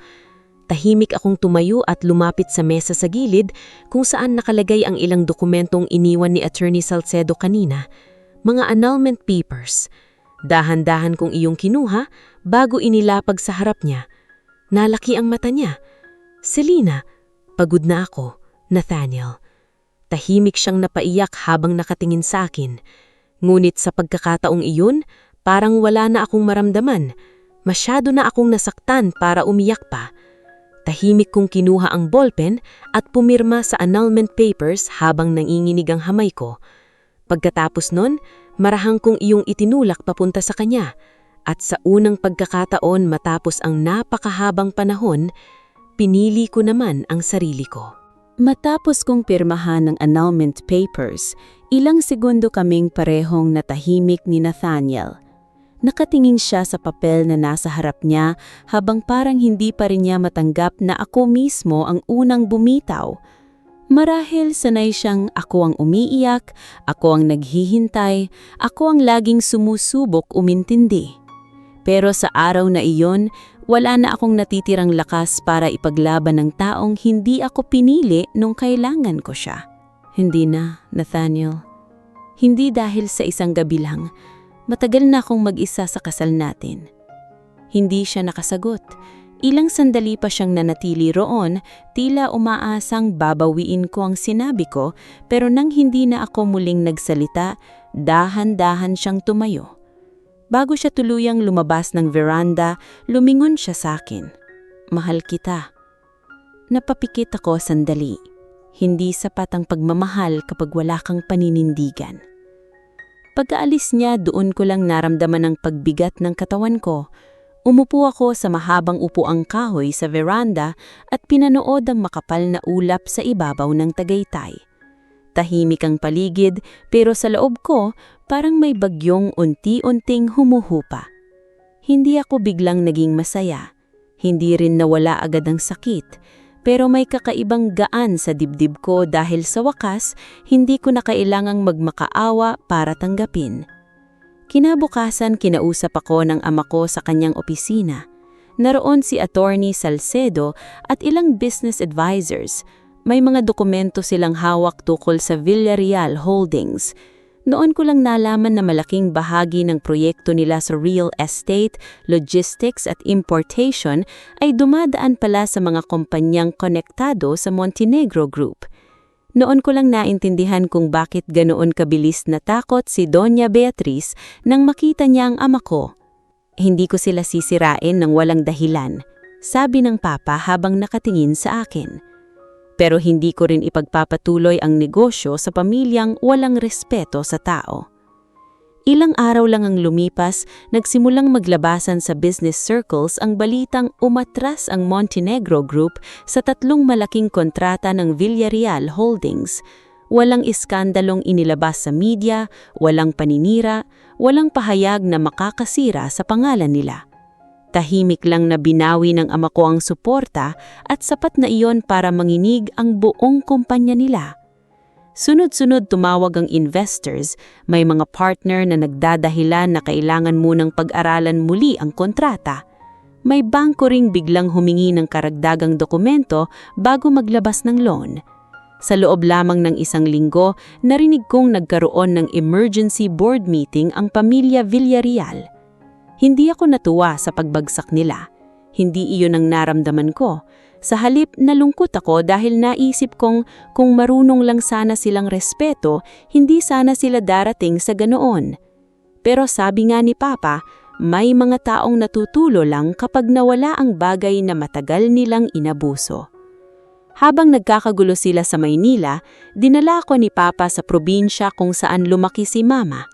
Speaker 1: Tahimik akong tumayo at lumapit sa mesa sa gilid kung saan nakalagay ang ilang dokumentong iniwan ni Attorney Salcedo kanina. Mga annulment papers. Dahan-dahan kong iyong kinuha bago inilapag sa harap niya. Nalaki ang mata niya. "Selina." Pagod na ako. "Nathaniel." Tahimik siyang napaiyak habang nakatingin sa akin. Ngunit sa pagkakataong iyon, parang wala na akong maramdaman. Masyado na akong nasaktan para umiyak pa. Tahimik kong kinuha ang ballpen at pumirma sa annulment papers habang nanginginig ang hamay ko. Pagkatapos nun, marahang kong iyong itinulak papunta sa kanya. At sa unang pagkakataon matapos ang napakahabang panahon,
Speaker 3: Pinili ko naman ang sarili ko. Matapos kong pirmahan ng annulment papers, ilang segundo kaming parehong natahimik ni Nathaniel. Nakatingin siya sa papel na nasa harap niya habang parang hindi pa rin niya matanggap na ako mismo ang unang bumitaw. Marahil sanay siyang ako ang umiiyak, ako ang naghihintay, ako ang laging sumusubok umintindi. Pero sa araw na iyon, wala na akong natitirang lakas para ipaglaban ng taong hindi ako pinili nung kailangan ko siya. Hindi na, Nathaniel. Hindi dahil sa isang gabi lang. Matagal na akong mag-isa sa kasal natin. Hindi siya nakasagot. Ilang sandali pa siyang nanatili roon, tila umaasang babawiin ko ang sinabi ko, pero nang hindi na ako muling nagsalita, dahan-dahan siyang tumayo. Bago siya tuluyang lumabas ng veranda, lumingon siya sa akin. Mahal kita. Napapikit ako sandali. Hindi sapat ang pagmamahal kapag wala kang paninindigan. Pagkaalis niya, doon ko lang naramdaman ang pagbigat ng katawan ko. Umupo ako sa mahabang upuang kahoy sa veranda at pinanood ang makapal na ulap sa ibabaw ng Tagaytay. Tahimik ang paligid pero sa loob ko parang may bagyong unti-unting humuhupa. Hindi ako biglang naging masaya. Hindi rin nawala agad ang sakit. Pero may kakaibang gaan sa dibdib ko dahil sa wakas, hindi ko na kailangang magmakaawa para tanggapin. Kinabukasan, kinausap ako ng ama ko sa kanyang opisina. Naroon si Attorney Salcedo at ilang business advisors. May mga dokumento silang hawak tukol sa Villarreal Holdings. Noon ko lang nalaman na malaking bahagi ng proyekto nila sa real estate, logistics at importation ay dumadaan pala sa mga kumpanyang konektado sa Montenegro Group. Noon ko lang naintindihan kung bakit ganoon kabilis natakot si Doña Beatriz nang makita niya ang ama ko. Hindi ko sila sisirain ng walang dahilan, sabi ng papa habang nakatingin sa akin. Pero hindi ko rin ipagpapatuloy ang negosyo sa pamilyang walang respeto sa tao. Ilang araw lang ang lumipas, nagsimulang maglabasan sa business circles ang balitang umatras ang Montenegro Group sa 3 malaking kontrata ng Villarreal Holdings. Walang iskandalong inilabas sa media, walang paninira, walang pahayag na makakasira sa pangalan nila. Tahimik lang na binawi ng ama ko ang suporta at sapat na iyon para manginig ang buong kumpanya nila. Sunod-sunod tumawag ang investors, may mga partner na nagdadahilan na kailangan munang pag-aralan muli ang kontrata. May bangko ring biglang humingi ng karagdagang dokumento bago maglabas ng loan. Sa loob lamang ng 1 linggo, narinig kong nagkaroon ng emergency board meeting ang pamilya Villarreal. Hindi ako natuwa sa pagbagsak nila. Hindi iyon ang naramdaman ko. Sa halip, nalungkot ako dahil naisip kong kung marunong lang sana silang respeto, hindi sana sila darating sa ganoon. Pero sabi nga ni Papa, may mga taong natutulo lang kapag nawala ang bagay na matagal nilang inabuso. Habang nagkakagulo sila sa Maynila, dinala ko ni Papa sa probinsya kung saan lumaki si Mama.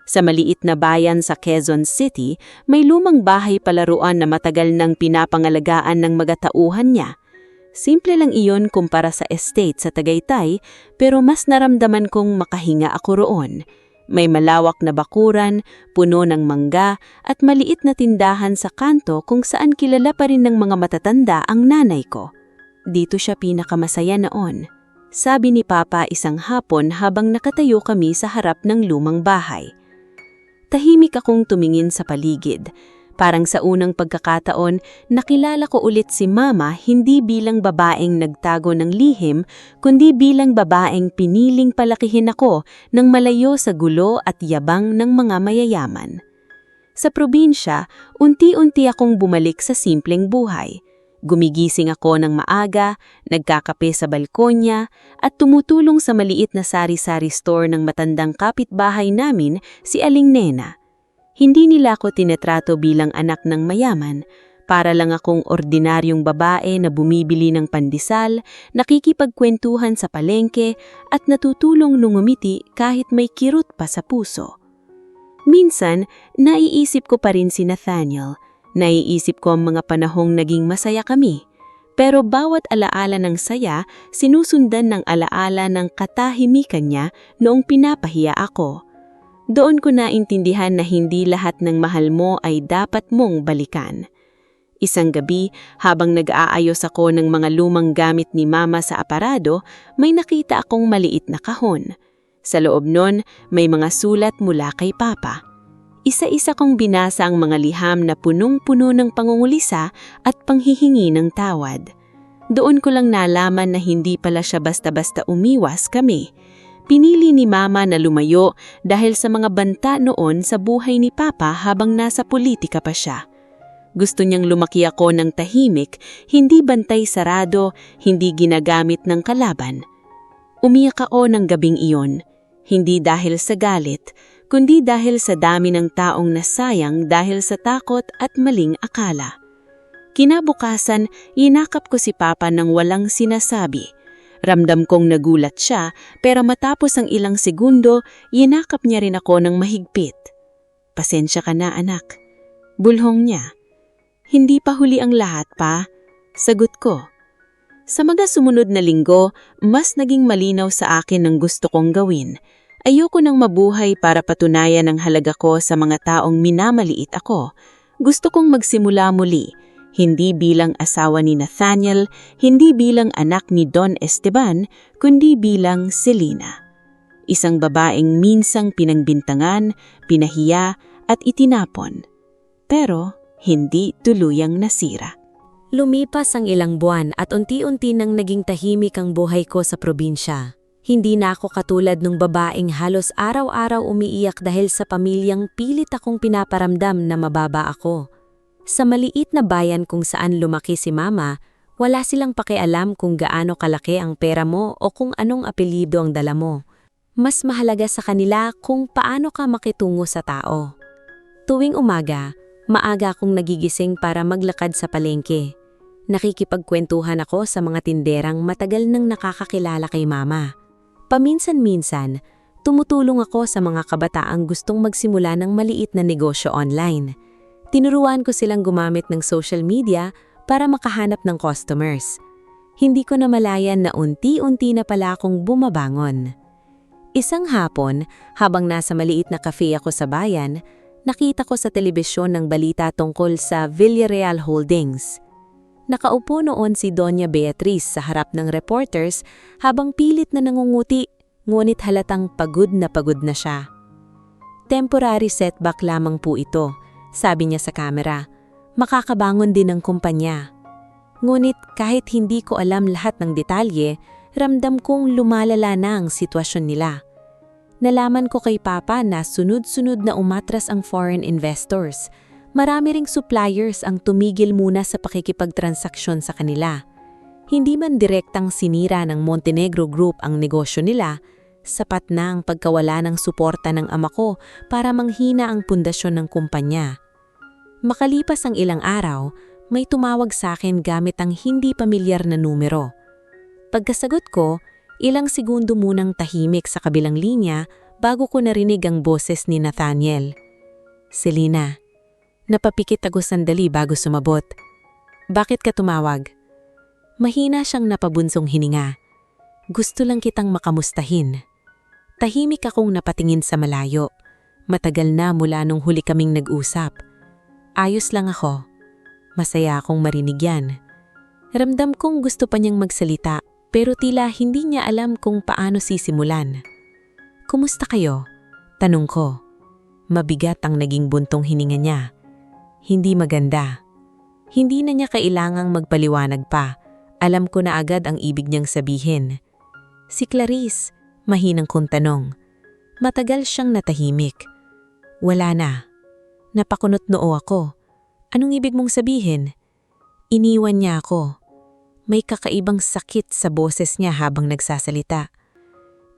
Speaker 3: Sa maliit na bayan sa Quezon City, may lumang bahay palaruan na matagal nang pinapangalagaan ng magatauhan niya. Simple lang iyon kumpara sa estate sa Tagaytay, pero mas naramdaman kong makahinga ako roon. May malawak na bakuran, puno ng mangga, at maliit na tindahan sa kanto kung saan kilala pa rin ng mga matatanda ang nanay ko. Dito siya pinakamasaya noon, sabi ni Papa isang hapon habang nakatayo kami sa harap ng lumang bahay. Tahimik akong tumingin sa paligid. Parang sa unang pagkakataon, nakilala ko ulit si Mama hindi bilang babaeng nagtago ng lihim, kundi bilang babaeng piniling palakihin ako nang malayo sa gulo at yabang ng mga mayayaman. Sa probinsya, unti-unti akong bumalik sa simpleng buhay. Gumigising ako ng maaga, nagkakape sa balkonya, at tumutulong sa maliit na sari-sari store ng matandang kapitbahay namin, si Aling Nena. Hindi nila ako tinetrato bilang anak ng mayaman, para lang akong ordinaryong babae na bumibili ng pandesal, nakikipagkwentuhan sa palengke, at natutulong nungumiti kahit may kirot pa sa puso. Minsan, naiisip ko pa rin si Nathaniel. Naiisip ko ang mga panahong naging masaya kami. Pero bawat alaala ng saya, sinusundan ng alaala ng katahimikan niya noong pinapahiya ako. Doon ko naintindihan na hindi lahat ng mahal mo ay dapat mong balikan. Isang gabi, habang nag-aayos ako ng mga lumang gamit ni Mama sa aparado, may nakita akong maliit na kahon. Sa loob nun, may mga sulat mula kay Papa. Isa-isa kong binasa ang mga liham na punong-puno ng pangungulisa at panghihingi ng tawad. Doon ko lang nalaman na hindi pala siya basta-basta umiwas kami. Pinili ni Mama na lumayo dahil sa mga banta noon sa buhay ni Papa habang nasa politika pa siya. Gusto niyang lumaki ako ng tahimik, hindi bantay sarado, hindi ginagamit ng kalaban. Umiyak ako ng gabing iyon, hindi dahil sa galit, kundi dahil sa dami ng taong nasayang dahil sa takot at maling akala. Kinabukasan, inakap ko si Papa nang walang sinasabi. Ramdam kong nagulat siya, pero matapos ang ilang segundo, inakap niya rin ako ng mahigpit. "Pasensya ka na, anak." Bulhong niya. "Hindi pa huli ang lahat, Pa," sagot ko. Sa mga sumunod na linggo, mas naging malinaw sa akin ang gusto kong gawin. Ayoko nang mabuhay para patunayan ang halaga ko sa mga taong minamaliit ako. Gusto kong magsimula muli. Hindi bilang asawa ni Nathaniel, hindi bilang anak ni Don Esteban, kundi bilang Selena. Isang babaeng minsang pinangbintangan, pinahiya at itinapon. Pero hindi tuluyang nasira.
Speaker 1: Lumipas ang ilang buwan at unti-unti nang naging tahimik ang buhay ko sa probinsya. Hindi na ako katulad ng babaeng halos araw-araw umiiyak dahil sa pamilyang pilit akong pinaparamdam na mababa ako. Sa maliit na bayan kung saan lumaki si Mama, wala silang pakialam kung gaano kalaki ang pera mo o kung anong apelyido ang dala mo. Mas mahalaga sa kanila kung paano ka makitungo sa tao. Tuwing umaga, maaga akong nagigising para maglakad sa palengke. Nakikipagkwentuhan ako sa mga tinderang matagal nang nakakakilala kay Mama. Paminsan-minsan, tumutulong ako sa mga kabataang gustong magsimula ng maliit na negosyo online. Tinuruan ko silang gumamit ng social media para makahanap ng customers. Hindi ko namalayan na unti-unti na pala akong bumabangon. Isang hapon, habang nasa maliit na cafe ako sa bayan, nakita ko sa telebisyon ng balita tungkol sa Villarreal Holdings. Nakaupo noon si Doña Beatriz sa harap ng reporters habang pilit na nangunguti, ngunit halatang pagod na siya. "Temporary setback lamang po ito," sabi niya sa kamera. "Makakabangon din ang kumpanya." Ngunit kahit hindi ko alam lahat ng detalye, ramdam kong lumalala na ang sitwasyon nila. Nalaman ko kay Papa na sunod-sunod na umatras ang foreign investors. Marami ring suppliers ang tumigil muna sa pakikipagtransaksyon sa kanila. Hindi man direktang sinira ng Montenegro Group ang negosyo nila, sapat na ang pagkawala ng suporta ng ama ko para manghina ang pundasyon ng kumpanya. Makalipas ang ilang araw, may tumawag sa akin gamit ang hindi pamilyar na numero. Pagkasagot ko, ilang segundo munang tahimik sa kabilang linya bago ko narinig ang boses ni Nathaniel. "Selena." Napapikit ako sandali bago sumabot. "Bakit ka tumawag?" Mahina siyang napabunsong hininga. "Gusto lang kitang makamustahin." Tahimik akong napatingin sa malayo. Matagal na mula nung huli kaming nag-usap. "Ayos lang ako." Masaya akong marinig yan. Ramdam kong gusto pa niyang magsalita, pero tila hindi niya alam kung paano sisimulan. "Kumusta kayo?" tanong ko. Mabigat ang naging buntong hininga niya. Hindi maganda. Hindi na niya kailangang magpaliwanag pa. Alam ko na agad ang ibig niyang sabihin. "Si Clarice," mahinang kong tanong. Matagal siyang natahimik. "Wala na." Napakunot noo ako. "Anong ibig mong sabihin?" Iniwan niya ako. May kakaibang sakit sa boses niya habang nagsasalita.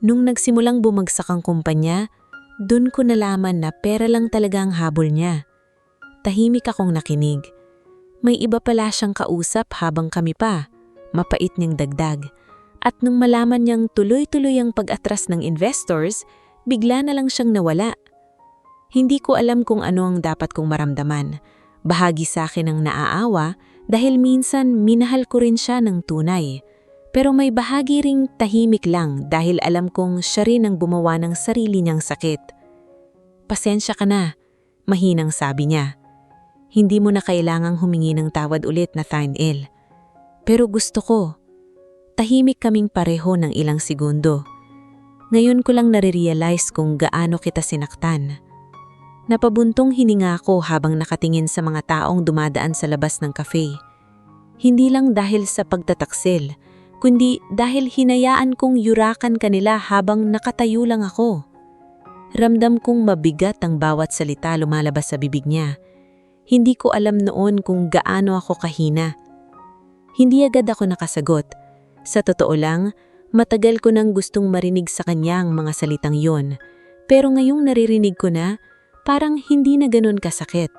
Speaker 1: Nung nagsimulang bumagsak ang kumpanya, dun ko nalaman na pera lang talaga ang habol niya. Tahimik akong nakinig. May iba pala siyang kausap habang kami pa. Mapait niyang dagdag. At nung malaman niyang tuloy-tuloy ang pag-atras ng investors, bigla na lang siyang nawala. Hindi ko alam kung ano ang dapat kong maramdaman. Bahagi sa akin ang naaawa Dahil minsan minahal ko rin siya ng tunay. Pero may bahagi ring tahimik lang dahil alam kong siya rin ang gumawa ng sarili niyang sakit. Pasensya ka na, mahinang sabi niya. Hindi mo na kailangang humingi ng tawad ulit, Nathaniel. Pero gusto ko. Tahimik kaming pareho ng ilang segundo. Ngayon ko lang nare-realize kung gaano kita sinaktan. Napabuntong hininga ko habang nakatingin sa mga taong dumadaan sa labas ng cafe. Hindi lang dahil sa pagtataksil, kundi dahil hinayaan kong yurakan kanila habang nakatayo lang ako. Ramdam kong mabigat ang bawat salita lumalabas sa bibig niya. Hindi ko alam noon kung gaano ako kahina. Hindi agad ako nakasagot. Sa totoo lang, matagal ko nang gustong marinig sa kanya ang mga salitang yon. Pero ngayong naririnig ko na, parang hindi na ganun kasakit.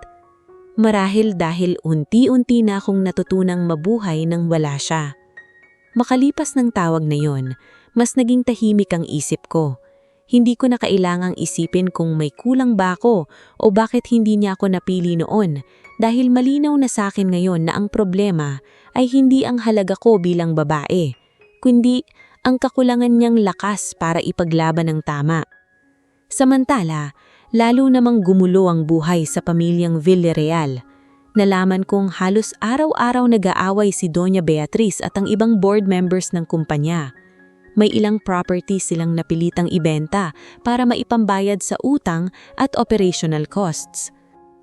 Speaker 1: Marahil dahil unti-unti na akong natutunang mabuhay nang wala siya. Makalipas ng tawag na yon, mas naging tahimik ang isip ko. Hindi ko na kailangang isipin kung may kulang ba ako o bakit hindi niya ako napili noon dahil malinaw na sa akin ngayon na ang problema ay hindi ang halaga ko bilang babae, kundi ang kakulangan niyang lakas para ipaglaban ng tama. Samantala, lalo namang gumulo ang buhay sa pamilyang Villarreal. Nalaman kong halos araw-araw nag-aaway si Doña Beatriz at ang ibang board members ng kumpanya. May ilang property silang napilitang ibenta para maipambayad sa utang at operational costs.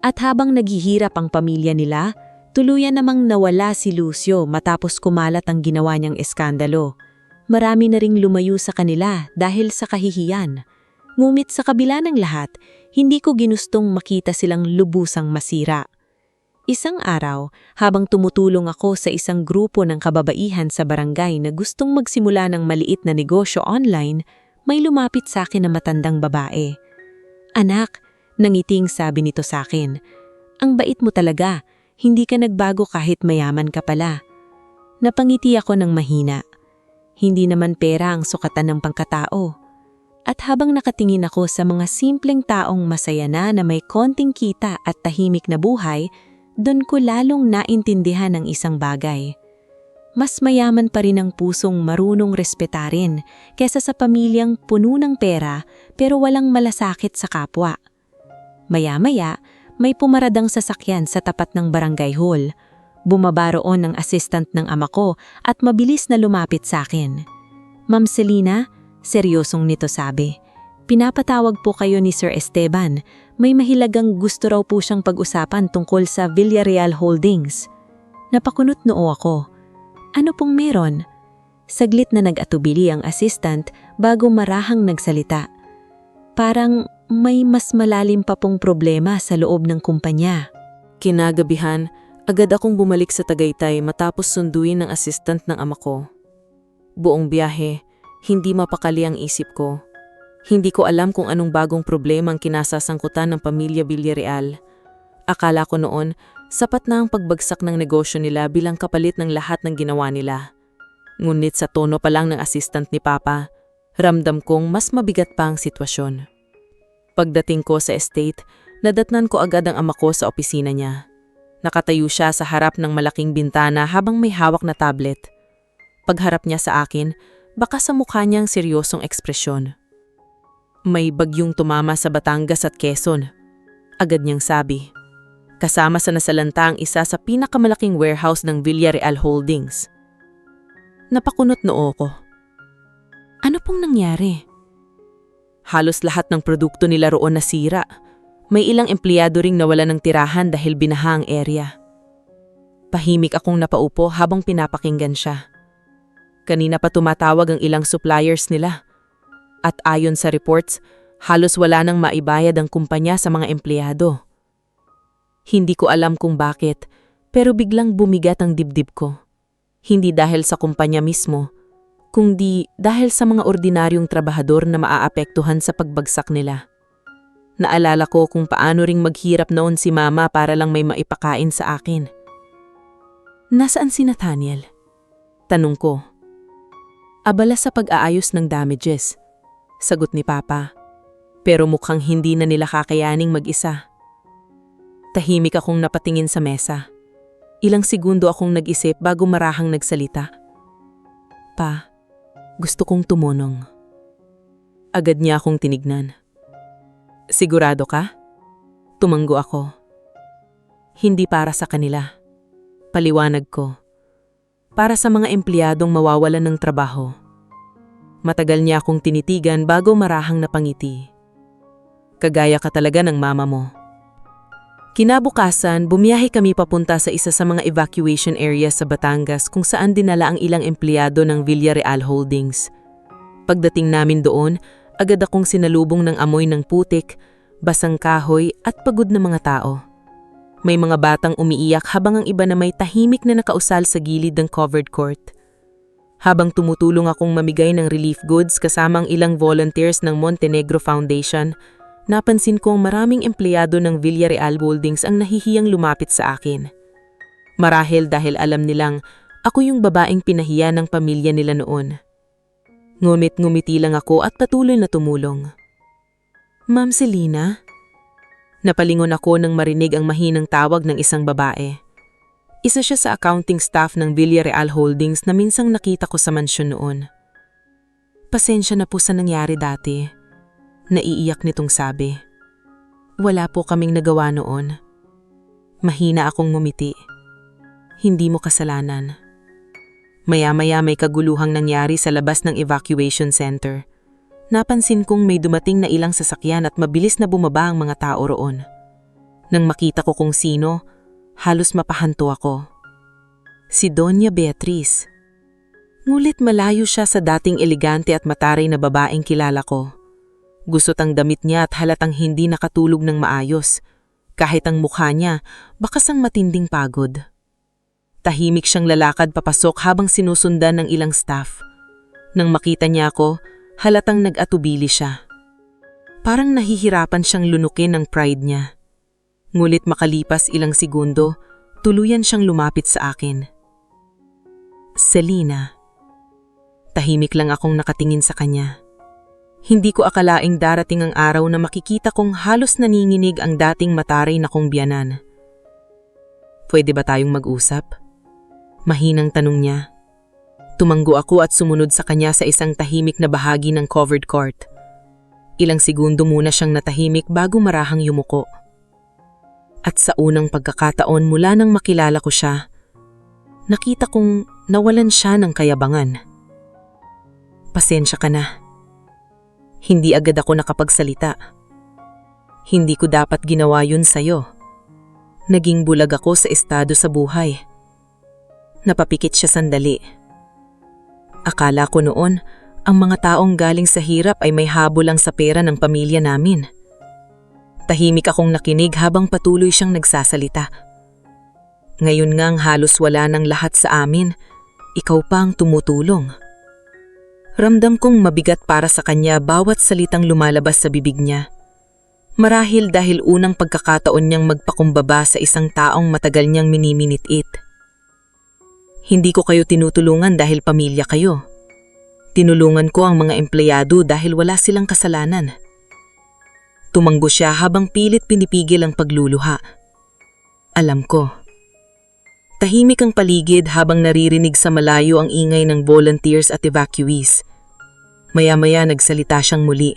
Speaker 1: At habang naghihirap ang pamilya nila, tuluyan namang nawala si Lucio matapos kumalat ang ginawa niyang eskandalo. Marami na ring lumayo sa kanila dahil sa kahihiyan. Ngunit sa kabila ng lahat, hindi ko ginustong makita silang lubusang masira. Isang araw, habang tumutulong ako sa isang grupo ng kababaihan sa barangay na gustong magsimula ng maliit na negosyo online, may lumapit sa akin na matandang babae. Anak, nangiting sabi nito sa akin, ang bait mo talaga, hindi ka nagbago kahit mayaman ka pala. Napangiti ako ng mahina. Hindi naman pera ang sukatan ng pangkatao. At habang nakatingin ako sa mga simpleng taong masaya na may konting kita at tahimik na buhay, doon ko lalong naintindihan ang isang bagay. Mas mayaman pa rin ang pusong marunong respetarin kesa sa pamilyang puno ng pera pero walang malasakit sa kapwa. Maya-maya, may pumaradang sasakyan sa tapat ng barangay hall. Bumaba roon ang assistant ng ama ko at mabilis na lumapit sa akin. Ma'am Selina, seryosong nito sabi, pinapatawag po kayo ni Sir Esteban. May mahilagang gusto raw po siyang pag-usapan tungkol sa Villarreal Holdings. Napakunot noo ako. Ano pong meron? Saglit na nag-atubili ang assistant bago marahang nagsalita. Parang may mas malalim pa pong problema sa loob ng kumpanya.
Speaker 4: Kinagabihan, agad akong bumalik sa Tagaytay matapos sunduin ng assistant ng ama ko. Buong biyahe, hindi mapakali ang isip ko. Hindi ko alam kung anong bagong problema ang kinasasangkutan ng pamilya Villarreal. Akala ko noon, sapat na ang pagbagsak ng negosyo nila bilang kapalit ng lahat ng ginawa nila. Ngunit sa tono pa lang ng assistant ni Papa, ramdam kong mas mabigat pa ang sitwasyon. Pagdating ko sa estate, nadatnan ko agad ang ama ko sa opisina niya. Nakatayo siya sa harap ng malaking bintana habang may hawak na tablet. Pagharap niya sa akin, baka sa mukha niyang seryosong ekspresyon. May bagyong tumama sa Batangas at Quezon, agad niyang sabi. Kasama sa nasalanta ang isa sa pinakamalaking warehouse ng Villarreal Holdings. Napakunot noo ko. Ano pong nangyari? Halos lahat ng produkto nila roon nasira. May ilang empleyado ring nawala ng tirahan dahil binaha ang area. Pahimik akong napaupo habang pinapakinggan siya. Kanina pa tumatawag ang ilang suppliers nila. At ayon sa reports, halos wala nang maibayad ang kumpanya sa mga empleyado. Hindi ko alam kung bakit, pero biglang bumigat ang dibdib ko. Hindi dahil sa kumpanya mismo, kundi dahil sa mga ordinaryong trabahador na maaapektuhan sa pagbagsak nila. Naalala ko kung paano ring maghirap noon si Mama para lang may maipakain sa akin. Nasaan si Nathaniel? Tanong ko. Abala sa pag-aayos ng damages. Sagot ni Papa, pero mukhang hindi na nila kakayaning mag-isa. Tahimik akong napatingin sa mesa. Ilang segundo akong nag-isip bago marahang nagsalita. Pa, gusto kong tumunong. Agad niya akong tinignan. Sigurado ka? Tumanggo ako. Hindi para sa kanila. Paliwanag ko. Para sa mga empleyadong mawawalan ng trabaho. Matagal niya akong tinitigan bago marahang napangiti. Kagaya ka talaga ng mama mo. Kinabukasan, bumiyahe kami papunta sa isa sa mga evacuation area sa Batangas kung saan dinala ang ilang empleyado ng Villareal Holdings. Pagdating namin doon, agad akong sinalubong ng amoy ng putik, basang kahoy at pagod na mga tao. May mga batang umiiyak habang ang iba na may tahimik na nakausal sa gilid ng covered court. Habang tumutulong akong mamigay ng relief goods kasama ang ilang volunteers ng Montenegro Foundation, napansin kong maraming empleyado ng Villareal Holdings ang nahihiyang lumapit sa akin. Marahil dahil alam nilang ako yung babaeng pinahiya ng pamilya nila noon. Ngumit-ngumiti lang ako at patuloy na tumulong. Ma'am Selina? Napalingon ako nang marinig ang mahinang tawag ng isang babae. Isa siya sa accounting staff ng Villareal Holdings na minsang nakita ko sa mansyon noon. Pasensya na po sa nangyari dati. Naiiyak nitong sabi. Wala po kaming nagawa noon. Mahina akong ngumiti. Hindi mo kasalanan. Maya-maya may kaguluhang nangyari sa labas ng evacuation center. Napansin kong may dumating na ilang sasakyan at mabilis na bumaba ang mga tao roon. Nang makita ko kung sino, halos mapahanto ako. Si Doña Beatriz. Ngulit malayo siya sa dating elegante at mataray na babaeng kilala ko. Gusot ang damit niya at halatang hindi nakatulog ng maayos. Kahit ang mukha niya, bakas ang matinding pagod. Tahimik siyang lalakad papasok habang sinusundan ng ilang staff. Nang makita niya ako, halatang nag-atubili siya. Parang nahihirapan siyang lunukin ang pride niya. Ngulit makalipas ilang segundo, tuluyan siyang lumapit sa akin. Selina. Tahimik lang akong nakatingin sa kanya. Hindi ko akalaing darating ang araw na makikita kong halos naninginig ang dating mataray na kong biyanan. Pwede ba tayong mag-usap? Mahinang tanong niya. Tumanggo ako at sumunod sa kanya sa isang tahimik na bahagi ng covered court. Ilang segundo muna siyang natahimik bago marahang yumuko. At sa unang pagkakataon mula nang makilala ko siya, nakita kong nawalan siya ng kayabangan. Pasensya ka na. Hindi agad ako nakapagsalita. Hindi ko dapat ginawa yun sa'yo. Naging bulag ako sa estado sa buhay. Napapikit siya sandali. Akala ko noon, ang mga taong galing sa hirap ay may habol lang sa pera ng pamilya namin. Tahimik akong nakinig habang patuloy siyang nagsasalita. Ngayon ngang halos wala ng lahat sa amin, ikaw pa ang tumutulong. Ramdam kong mabigat para sa kanya bawat salitang lumalabas sa bibig niya. Marahil dahil unang pagkakataon niyang magpakumbaba sa isang taong matagal niyang miniminit-it. Hindi ko kayo tinutulungan dahil pamilya kayo. Tinulungan ko ang mga empleyado dahil wala silang kasalanan. Tumanggo siya habang pilit pinipigil ang pagluluha. Alam ko. Tahimik ang paligid habang naririnig sa malayo ang ingay ng volunteers at evacuees. Maya-maya nagsalita siyang muli.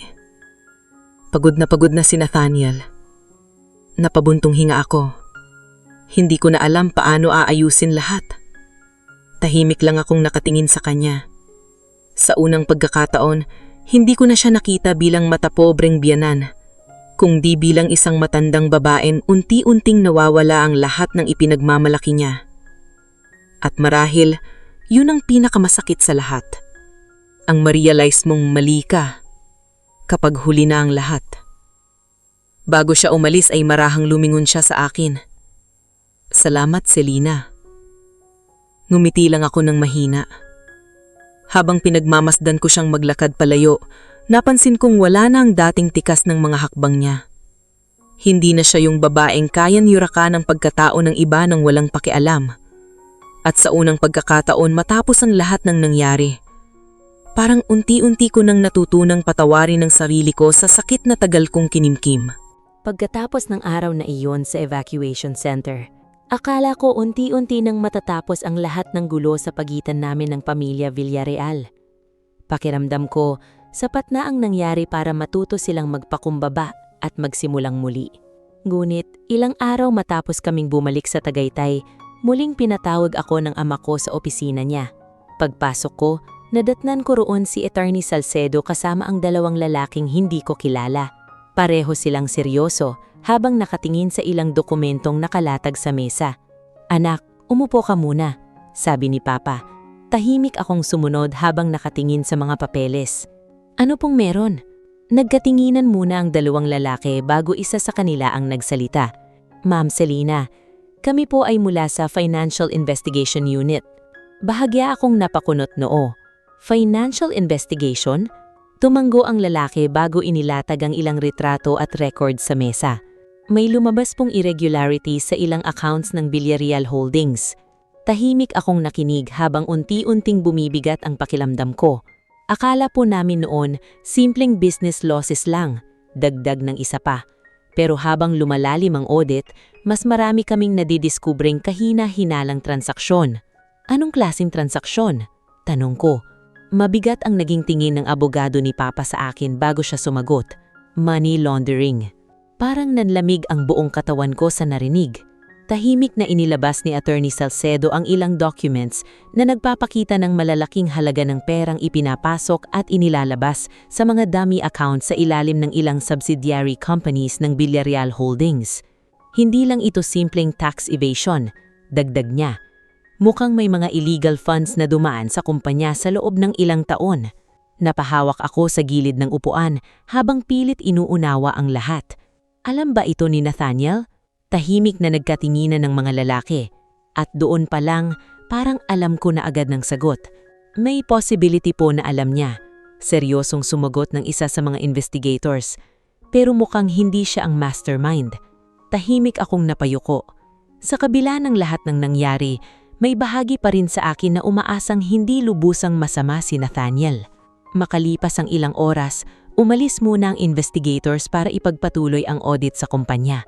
Speaker 4: Pagod na si Nathaniel. Napabuntong hinga ako. Hindi ko na alam paano aayusin lahat. Tahimik lang akong nakatingin sa kanya. Sa unang pagkakataon, hindi ko na siya nakita bilang matapobreng biyanan, kundi bilang isang matandang babaeng unti-unting nawawala ang lahat ng ipinagmamalaki niya. At marahil, yun ang pinakamasakit sa lahat. Ang ma-realize mong mali ka kapag huli na ang lahat. Bago siya umalis ay marahang lumingon siya sa akin. Salamat, Selina. Ngumiti lang ako ng mahina. Habang pinagmamasdan ko siyang maglakad palayo, napansin kong wala na ang dating tikas ng mga hakbang niya. Hindi na siya yung babaeng kayang yurakan ang pagkatao ng iba nang walang pakialam. At sa unang pagkakataon matapos ang lahat ng nangyari, parang unti-unti ko nang natutunang patawarin ang sarili ko sa sakit na tagal kong kinimkim.
Speaker 1: Pagkatapos ng araw na iyon sa evacuation center, Akala ko unti-unti nang matatapos ang lahat ng gulo sa pagitan namin ng pamilya Villarreal. Pakiramdam ko, sapat na ang nangyari para matuto silang magpakumbaba at magsimulang muli. Ngunit ilang araw matapos kaming bumalik sa Tagaytay, muling pinatawag ako ng ama ko sa opisina niya. Pagpasok ko, nadatnan ko roon si Attorney Salcedo kasama ang dalawang lalaking hindi ko kilala. Pareho silang seryoso habang nakatingin sa ilang dokumentong nakalatag sa mesa. "Anak, umupo ka muna," sabi ni Papa. Tahimik akong sumunod habang nakatingin sa mga papeles. "Ano pong meron?" Nagkatinginan muna ang dalawang lalaki bago isa sa kanila ang nagsalita. "Ma'am Selina, kami po ay mula sa Financial Investigation Unit." Bahagya akong napakunot noo. Financial Investigation? Tumango ang lalaki bago inilatag ang ilang retrato at record sa mesa. May lumabas pong irregularities sa ilang accounts ng Villarreal Holdings. Tahimik akong nakinig habang unti-unting bumibigat ang pakiramdam ko. Akala po namin noon, simpleng business losses lang, dagdag ng isa pa. Pero habang lumalalim ang audit, mas marami kaming nadidiskubreng kahina-hinalang transaksyon. "Anong klaseng transaksyon?" tanong ko. Mabigat ang naging tingin ng abogado ni Papa sa akin bago siya sumagot. "Money laundering." Parang nanlamig ang buong katawan ko sa narinig. Tahimik na inilabas ni Attorney Salcedo ang ilang documents na nagpapakita ng malalaking halaga ng perang ipinapasok at inilalabas sa mga dummy accounts sa ilalim ng ilang subsidiary companies ng Villarreal Holdings. Hindi lang ito simpleng tax evasion, dagdag niya. Mukhang may mga illegal funds na dumaan sa kumpanya sa loob ng ilang taon. Napahawak ako sa gilid ng upuan habang pilit inuunawa ang lahat. Alam ba ito ni Nathaniel? Tahimik na nagkatinginan ng mga lalaki. At doon pa lang, parang alam ko na agad ng sagot. May possibility po na alam niya. Seryosong sumagot ng isa sa mga investigators. Pero mukhang hindi siya ang mastermind. Tahimik akong napayuko. Sa kabila ng lahat ng nangyari, may bahagi pa rin sa akin na umaasang hindi lubusang masama si Nathaniel. Makalipas ang ilang oras, umalis muna ang investigators para ipagpatuloy ang audit sa kumpanya.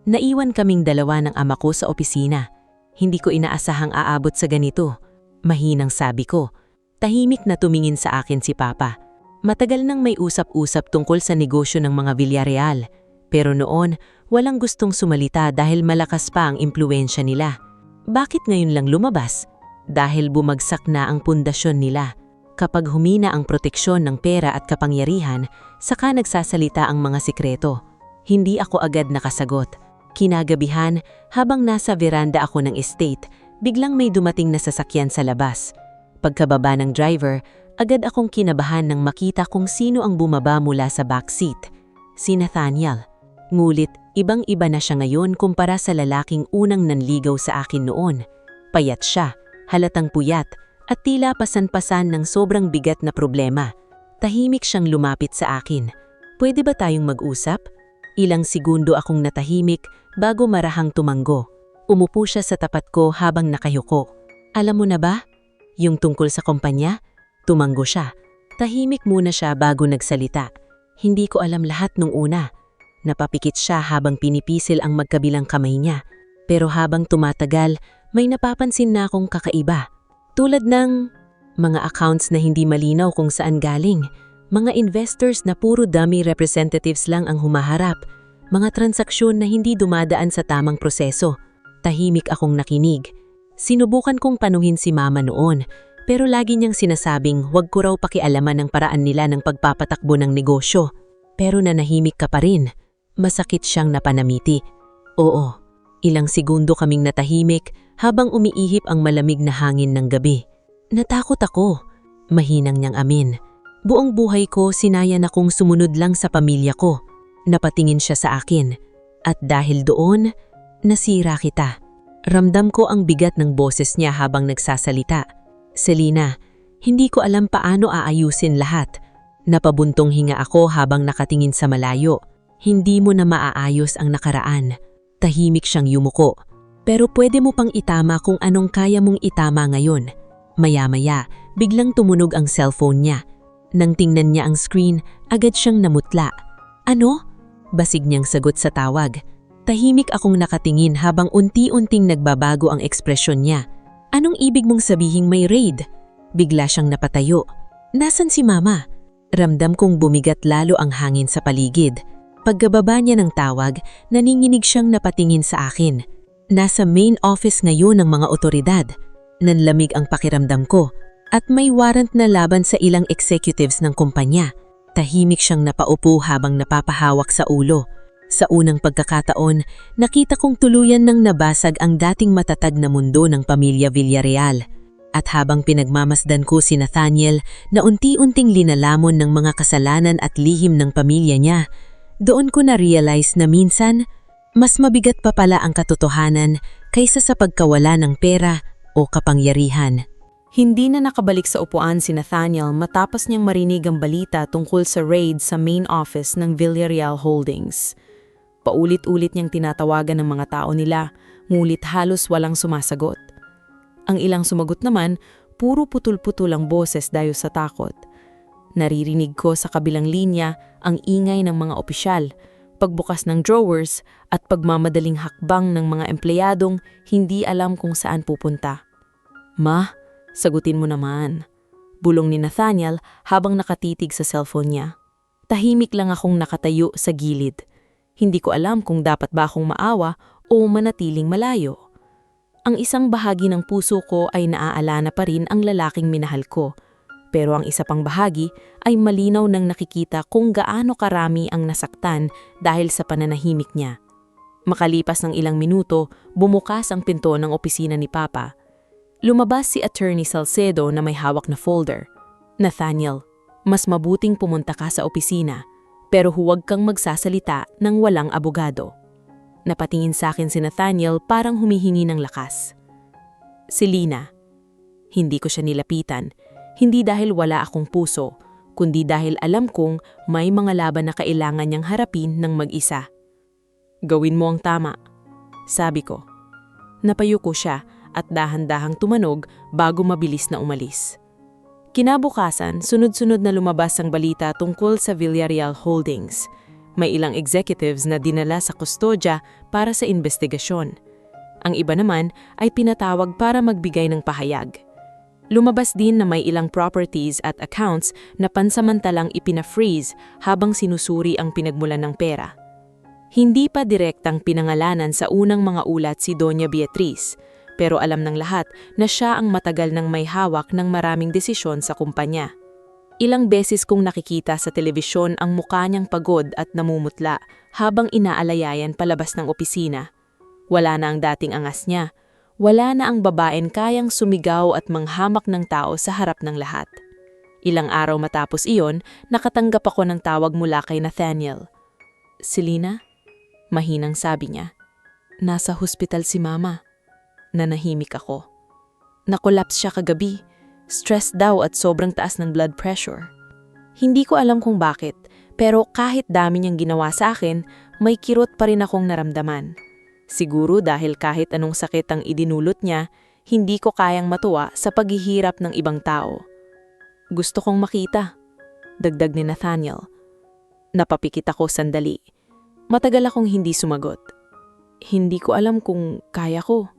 Speaker 1: Naiwan kaming dalawa ng ama ko sa opisina. Hindi ko inaasahang aabot sa ganito. Mahinang sabi ko. Tahimik na tumingin sa akin si Papa. Matagal nang may usap-usap tungkol sa negosyo ng mga Villarreal. Pero noon, walang gustong sumalita dahil malakas pa ang impluwensya nila. Bakit ngayon lang lumabas? Dahil bumagsak na ang pundasyon nila. Kapag humina ang proteksyon ng pera at kapangyarihan, saka nagsasalita ang mga sikreto. Hindi ako agad nakasagot. Kinagabihan, habang nasa veranda ako ng estate, biglang may dumating na sasakyan sa labas. Pagkababa ng driver, agad akong kinabahan nang makita kung sino ang bumaba mula sa backseat. Si Nathaniel. Ngulit, ibang-iba na siya ngayon kumpara sa lalaking unang nanligaw sa akin noon. Payat siya, halatang puyat, at tila pasan-pasan ng sobrang bigat na problema. Tahimik siyang lumapit sa akin. "Pwede ba tayong mag-usap?" Ilang segundo akong natahimik bago marahang tumanggo. Umupo siya sa tapat ko habang nakayuko. "Alam mo na ba? Yung tungkol sa kumpanya?" Tumanggo siya. Tahimik muna siya bago nagsalita. "Hindi ko alam lahat nung una." Napapikit siya habang pinipisil ang magkabilang kamay niya. Pero habang tumatagal, may napapansin na akong kakaiba. Tulad ng mga accounts na hindi malinaw kung saan galing, mga investors na puro dummy representatives lang ang humaharap, mga transaksyon na hindi dumadaan sa tamang proseso. Tahimik akong nakinig. Sinubukan kong panuhin si Mama noon, pero lagi niyang sinasabing huwag ko raw pakialaman ng paraan nila ng pagpapatakbo ng negosyo. Pero nanahimik ka pa rin. Masakit siyang napanamiti. Oo, ilang segundo kaming natahimik habang umiihip ang malamig na hangin ng gabi. "Natakot ako," mahinang niyang amin. "Buong buhay ko sinayan akong sumunod lang sa pamilya ko." Napatingin siya sa akin. "At dahil doon, nasira kita." Ramdam ko ang bigat ng boses niya habang nagsasalita. "Selina, hindi ko alam paano aayusin lahat." Napabuntong hinga ako habang nakatingin sa malayo. "Hindi mo na maaayos ang nakaraan." Tahimik siyang yumuko. "Pero pwede mo pang itama kung anong kaya mong itama ngayon." Maya-maya, biglang tumunog ang cellphone niya. Nang tingnan niya ang screen, agad siyang namutla. "Ano?" Basig niyang sagot sa tawag.
Speaker 3: Tahimik akong nakatingin habang unti-unting nagbabago ang ekspresyon niya. Anong ibig mong sabihing may raid? Bigla siyang napatayo. Nasaan si Mama? Ramdam kong bumigat lalo ang hangin sa paligid. Pagkababa niya ng tawag, naninginig siyang napatingin sa akin. Nasa main office ngayon ng mga otoridad. Nanlamig ang pakiramdam ko at may warrant na laban sa ilang executives ng kumpanya. Tahimik siyang napaupo habang napapahawak sa ulo. Sa unang pagkakataon, nakita kong tuluyan nang nabasag ang dating matatag na mundo ng pamilya Villarreal. At habang pinagmamasdan ko si Nathaniel na unti-unting linalamon ng mga kasalanan at lihim ng pamilya niya, doon ko na-realize na minsan, mas mabigat pa pala ang katotohanan kaysa sa pagkawala ng pera o kapangyarihan.
Speaker 4: Hindi na nakabalik sa upuan si Nathaniel matapos niyang marinig ang balita tungkol sa raid sa main office ng Villarreal Holdings. Paulit-ulit niyang tinatawagan ng mga tao nila, ngulit halos walang sumasagot. Ang ilang sumagot naman, puro putol-putol ang boses dahil sa takot. Naririnig ko sa kabilang linya ang ingay ng mga opisyal, pagbukas ng drawers at pagmamadaling hakbang ng mga empleyadong hindi alam kung saan pupunta. "Ma, sagutin mo naman," bulong ni Nathaniel habang nakatitig sa cellphone niya. Tahimik lang akong nakatayo sa gilid. Hindi ko alam kung dapat ba akong maawa o manatiling malayo. Ang isang bahagi ng puso ko ay naaalala pa rin ang lalaking minahal ko, pero ang isa pang bahagi ay malinaw nang nakikita kung gaano karami ang nasaktan dahil sa pananahimik niya. Makalipas ng ilang minuto, bumukas ang pinto ng opisina ni Papa. Lumabas si Attorney Salcedo na may hawak na folder. "Nathaniel, mas mabuting pumunta ka sa opisina, pero huwag kang magsasalita ng walang abogado." Napatingin sa akin si Nathaniel parang humihingi ng lakas. "Si Lina." Hindi ko siya nilapitan, hindi dahil wala akong puso, kundi dahil alam kong may mga laban na kailangan niyang harapin ng mag-isa. "Gawin mo ang tama," sabi ko. Napayuko siya at dahan-dahang tumanog bago mabilis na umalis. Kinabukasan, sunod-sunod na lumabas ang balita tungkol sa Villarreal Holdings. May ilang executives na dinala sa kustodya para sa investigasyon. Ang iba naman ay pinatawag para magbigay ng pahayag. Lumabas din na may ilang properties at accounts na pansamantalang ipina-freeze habang sinusuri ang pinagmulan ng pera. Hindi pa direktang pinangalanan sa unang mga ulat si Doña Beatriz, pero alam ng lahat na siya ang matagal nang may hawak ng maraming desisyon sa kumpanya. Ilang beses kong nakikita sa telebisyon ang mukha niyang pagod at namumutla habang inaalayayan palabas ng opisina. Wala na ang dating angas niya. Wala na ang babaeng kayang sumigaw at manghamak ng tao sa harap ng lahat. Ilang araw matapos iyon, nakatanggap ako ng tawag mula kay Nathaniel. "Si Lina?" Mahinang sabi niya. "Nasa hospital si Mama." Nanahimik ako. "Nakolaps siya kagabi. Stress daw at sobrang taas ng blood pressure." Hindi ko alam kung bakit, pero kahit dami niyang ginawa sa akin, may kirot pa rin akong naramdaman. Siguro dahil kahit anong sakit ang idinulot niya, hindi ko kayang matuwa sa paghihirap ng ibang tao. "Gusto kong makita," dagdag ni Nathaniel. Napapikit ako sandali. Matagal akong hindi sumagot. Hindi ko alam kung kaya ko.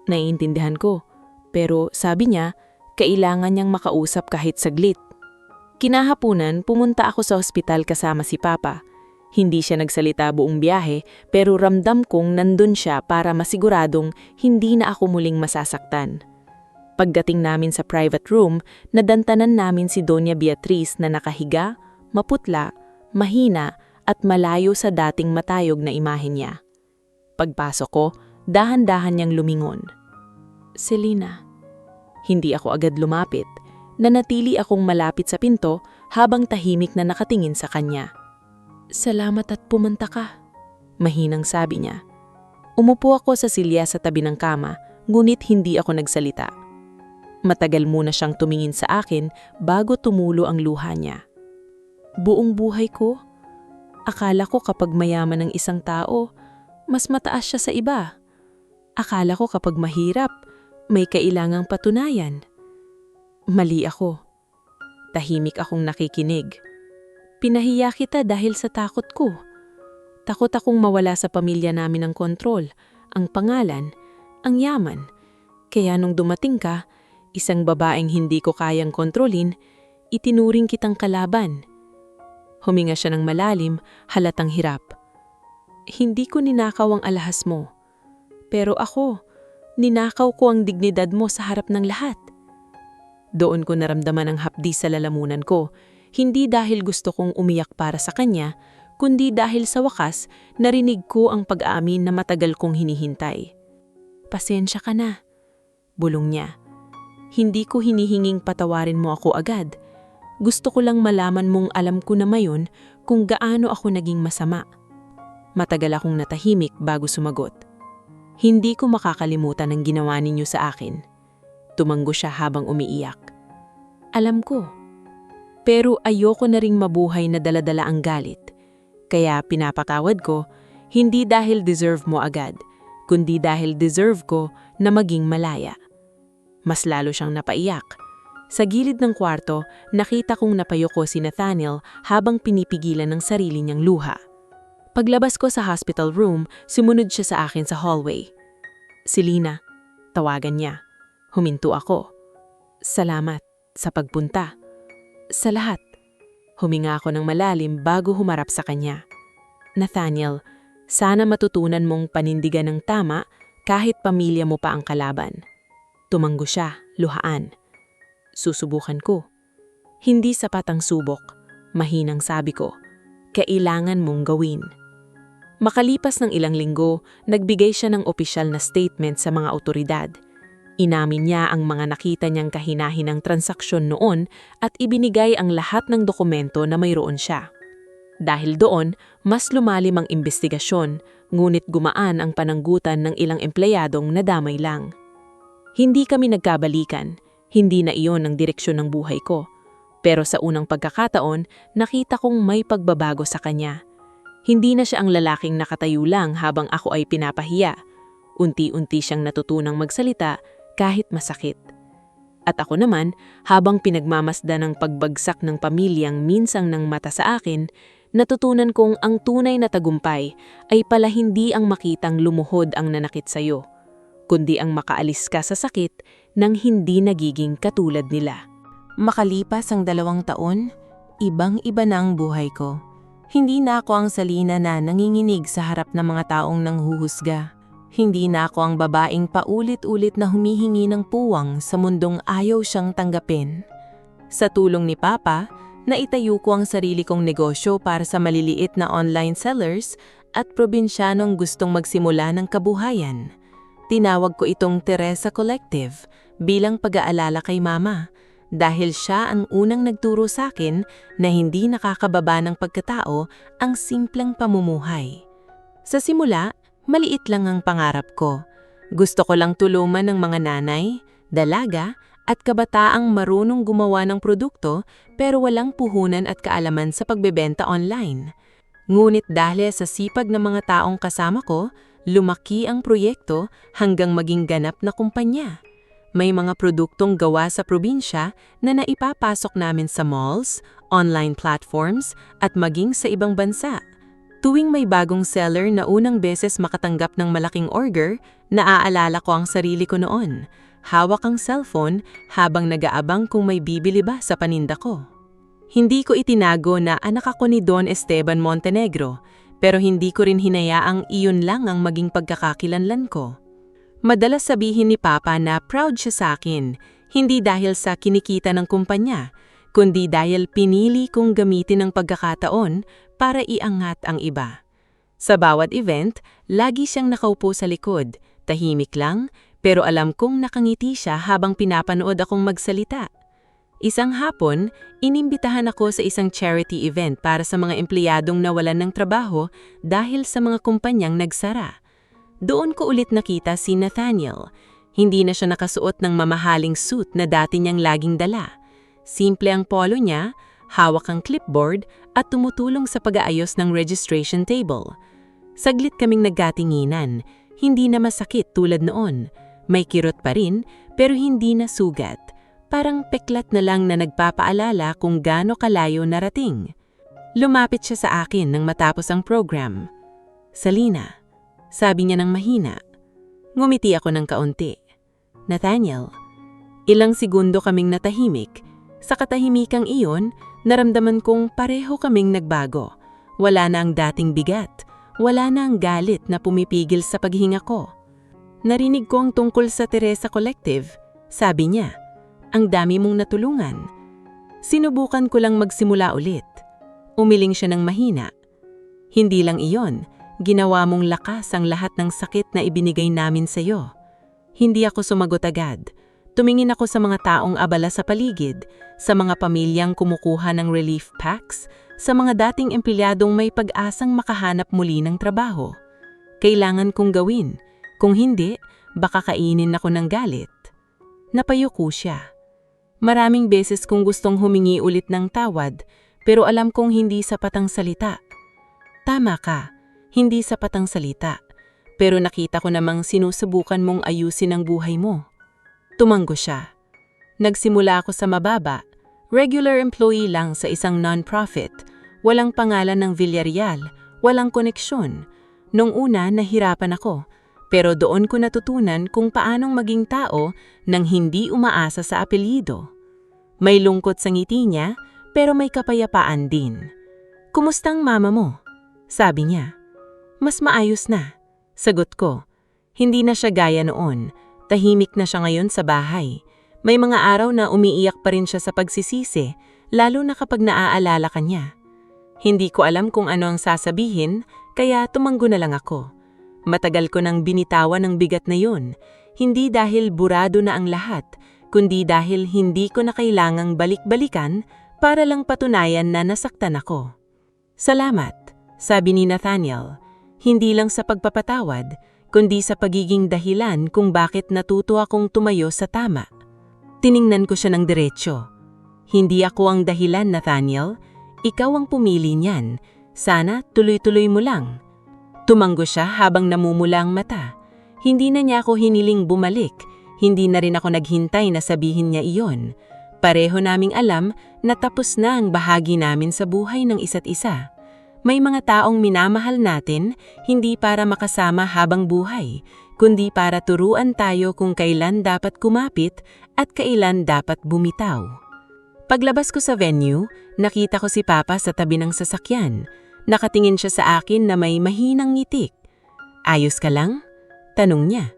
Speaker 4: Naiintindihan ko, pero sabi niya, kailangan niyang makausap kahit saglit. Kinahapunan, pumunta ako sa ospital kasama si Papa. Hindi siya nagsalita buong biyahe, pero ramdam kong nandun siya para masiguradong hindi na ako muling masasaktan. Pagdating namin sa private room, nadantanan namin si Doña Beatriz na nakahiga, maputla, mahina at malayo sa dating matayog na imahe niya. Pagpasok ko, dahan-dahan niyang lumingon. "Si Lina." Hindi ako agad lumapit. Nanatili akong malapit sa pinto habang tahimik na nakatingin sa kanya. "Salamat at pumunta ka," mahinang sabi niya. Umupo ako sa silya sa tabi ng kama, ngunit hindi ako nagsalita. Matagal muna siyang tumingin sa akin bago tumulo ang luha niya. "Buong buhay ko, akala ko kapag mayaman ng isang tao, mas mataas siya sa iba. Akala ko kapag mahirap, may kailangang patunayan. Mali ako." Tahimik akong nakikinig. "Pinahiya kita dahil sa takot ko.
Speaker 1: Takot akong mawala sa pamilya namin ang kontrol, ang pangalan, ang yaman. Kaya nung dumating ka, isang babaeng hindi ko kayang kontrolin, itinuring kitang kalaban. Huminga siya ng malalim, halatang hirap. Hindi ko ninakaw ang alahas mo. Pero ako, ninakaw ko ang dignidad mo sa harap ng lahat. Doon ko naramdaman ang hapdi sa lalamunan ko, hindi dahil gusto kong umiyak para sa kanya, kundi dahil sa wakas, narinig ko ang pag-aamin na matagal kong hinihintay. Pasensya ka na, bulong niya. Hindi ko hinihinging patawarin mo ako agad. Gusto ko lang malaman mong alam ko na mayon kung gaano ako naging masama. Matagal akong natahimik bago sumagot. Hindi ko makakalimutan ang ginawa ninyo sa akin. Tumanggo siya habang umiiyak. Alam ko. Pero ayoko na ring mabuhay na daladala ang galit. Kaya pinapatawad ko, hindi dahil deserve mo agad, kundi dahil deserve ko na maging malaya. Mas lalo siyang napaiyak. Sa gilid ng kwarto, nakita kong napayoko si Nathaniel habang pinipigilan ng sarili niyang luha. Paglabas ko sa hospital room, sumunod siya sa akin sa hallway. Selena, tawagan niya. Huminto ako. Salamat sa pagpunta. Sa lahat. Huminga ako ng malalim bago humarap sa kanya. Nathaniel, sana matutunan mong panindigan ng tama kahit pamilya mo pa ang kalaban. Tumanggo siya, luhaan. Susubukan ko. Hindi sapat ang subok. Mahinang sabi ko. Kailangan mong gawin. Makalipas ng ilang linggo, nagbigay siya ng opisyal na statement sa mga otoridad. Inamin niya ang mga nakita niyang kahinahinang transaksyon noon at ibinigay ang lahat ng dokumento na mayroon siya. Dahil doon, mas lumalim ang investigasyon, ngunit gumaan ang pananggutan ng ilang empleyadong nadamay lang. Hindi kami nagkabalikan, hindi na iyon ang direksyon ng buhay ko. Pero sa unang pagkakataon, nakita kong may pagbabago sa kanya. Hindi na siya ang lalaking nakatayo lang habang ako ay pinapahiya. Unti-unti siyang natutunang magsalita kahit masakit. At ako naman, habang pinagmamasdan ng pagbagsak ng pamilyang minsang ng mata sa akin, natutunan kong ang tunay na tagumpay ay pala hindi ang makitang lumuhod ang nanakit sa'yo, kundi ang makaalis ka sa sakit nang hindi nagiging katulad nila.
Speaker 3: Makalipas ang 2 taon, ibang-iba na ang buhay ko. Hindi na ako ang Selena na nanginginig sa harap ng mga taong nanghuhusga. Hindi na ako ang babaeng paulit-ulit na humihingi ng puwang sa mundong ayaw siyang tanggapin. Sa tulong ni Papa, naitayo ko ang sarili kong negosyo para sa maliliit na online sellers at probinsyanong gustong magsimula ng kabuhayan. Tinawag ko itong Teresa Collective bilang pag-aalala kay Mama dahil siya ang unang nagturo sa akin na hindi nakakababa ng pagkatao ang simpleng pamumuhay. Sa simula, maliit lang ang pangarap ko. Gusto ko lang tulungan ng mga nanay, dalaga, at kabataang marunong gumawa ng produkto pero walang puhunan at kaalaman sa pagbebenta online. Ngunit dahil sa sipag ng mga taong kasama ko, lumaki ang proyekto hanggang maging ganap na kumpanya. May mga produktong gawa sa probinsya na naipapasok namin sa malls, online platforms, at maging sa ibang bansa. Tuwing may bagong seller na unang beses makatanggap ng malaking order, naaalala ko ang sarili ko noon. Hawak ang cellphone habang nag-aabang kung may bibili ba sa paninda ko. Hindi ko itinago na anak ako ni Don Esteban Montenegro, pero hindi ko rin hinayaang iyon lang ang maging pagkakakilanlan ko. Madalas sabihin ni Papa na proud siya sa akin, hindi dahil sa kinikita ng kumpanya, kundi dahil pinili kong gamitin ang pagkakataon para iangat ang iba. Sa bawat event, lagi siyang nakaupo sa likod, tahimik lang, pero alam kong nakangiti siya habang pinapanood akong magsalita. Isang hapon, inimbitahan ako sa isang charity event para sa mga empleyadong nawalan ng trabaho dahil sa mga kumpanyang nagsara. Doon ko ulit nakita si Nathaniel. Hindi na siya nakasuot ng mamahaling suit na dati niyang laging dala. Simple ang polo niya, hawak ang clipboard at tumutulong sa pag-aayos ng registration table. Saglit kaming nagkatinginan, hindi na masakit tulad noon. May kirot pa rin pero hindi na sugat. Parang peklat na lang na nagpapaalala kung gaano kalayo narating. Lumapit siya sa akin nang matapos ang program.
Speaker 4: Salina, sabi niya ng mahina. Ngumiti ako ng kaunti. Nathaniel, ilang segundo kaming natahimik. Sa katahimikang iyon, naramdaman kong pareho kaming nagbago. Wala na ang dating bigat. Wala na ang galit na pumipigil sa paghinga ko. Narinig ko ang tungkol sa Teresa Collective. Sabi niya, ang dami mong natulungan. Sinubukan ko lang magsimula ulit. Umiling siya ng mahina. Hindi lang iyon, ginawa mong lakas ang lahat ng sakit na ibinigay namin sa iyo. Hindi ako sumagot agad. Tumingin ako sa mga taong abala sa paligid, sa mga pamilyang kumukuha ng relief packs, sa mga dating empleyadong may pag-asang makahanap muli ng trabaho. Kailangan kong gawin. Kung hindi, baka kainin ako ng galit. Napayuko siya. Maraming beses kong gustong humingi ulit ng tawad, pero alam kong hindi sapat ang salita. Tama ka, hindi sapat ang salita. Pero nakita ko namang sinusubukan mong ayusin ang buhay mo. Tumanggo siya. Nagsimula ako sa mababa, regular employee lang sa isang non-profit, walang pangalan ng Villarreal, walang koneksyon. Nung una, nahirapan ako, pero doon ko natutunan kung paanong maging tao nang hindi umaasa sa apelyido. May lungkot sa ngiti niya, pero may kapayapaan din. Kumustang mama mo? Sabi niya. Mas maayos na. Sagot ko. Hindi na siya gaya noon. Tahimik na siya ngayon sa bahay. May mga araw na umiiyak pa rin siya sa pagsisisi, lalo na kapag naaalala ka niya. Hindi ko alam kung ano ang sasabihin, kaya tumanggo na lang ako. Matagal ko nang binitawan ang bigat na yun, hindi dahil burado na ang lahat, kundi dahil hindi ko na kailangang balik-balikan para lang patunayan na nasaktan ako. Salamat, sabi ni Nathaniel, hindi lang sa pagpapatawad, kundi sa pagiging dahilan kung bakit natuto akong tumayo sa tama. Tiningnan ko siya ng diretsyo. Hindi ako ang dahilan, Nathaniel. Ikaw ang pumili niyan. Sana tuloy-tuloy mo lang. Tumanggo siya habang namumula ang mata. Hindi na niya ako hiniling bumalik. Hindi na rin ako naghintay na sabihin niya iyon. Pareho naming alam na tapos na ang bahagi namin sa buhay ng isa't isa. May mga taong minamahal natin hindi para makasama habang buhay, kundi para turuan tayo kung kailan dapat kumapit at kailan dapat bumitaw. Paglabas ko sa venue, nakita ko si Papa sa tabi ng sasakyan. Nakatingin siya sa akin na may mahinang ngitik. Ayos ka lang? Tanong niya.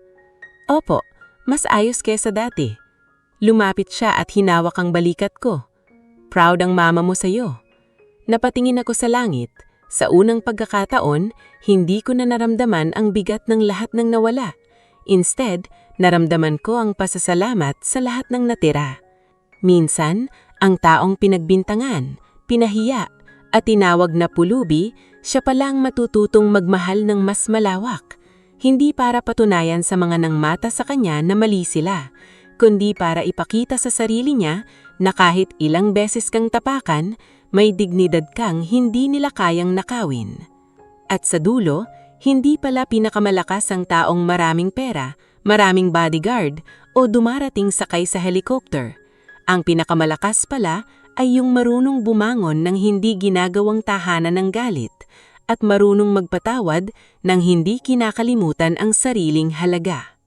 Speaker 4: Opo, mas ayos kesa dati. Lumapit siya at hinawak ang balikat ko. Proud ang mama mo sa'yo. Napatingin ako sa langit. Sa unang pagkakataon, hindi ko na naramdaman ang bigat ng lahat ng nawala. Instead, naramdaman ko ang pasasalamat sa lahat ng natira. Minsan, ang taong pinagbintangan, pinahiya, at tinawag na pulubi, siya palang matututong magmahal ng mas malawak. Hindi para patunayan sa mga nangmata sa kanya na mali sila, kundi para ipakita sa sarili niya na kahit ilang beses kang tapakan, may dignidad kang hindi nila kayang nakawin. At sa dulo, hindi pala pinakamalakas ang taong maraming pera, maraming bodyguard, o dumarating sakay sa helicopter. Ang pinakamalakas pala ay yung marunong bumangon ng hindi ginagawang tahanan ng galit at marunong magpatawad ng hindi kinakalimutan ang sariling halaga.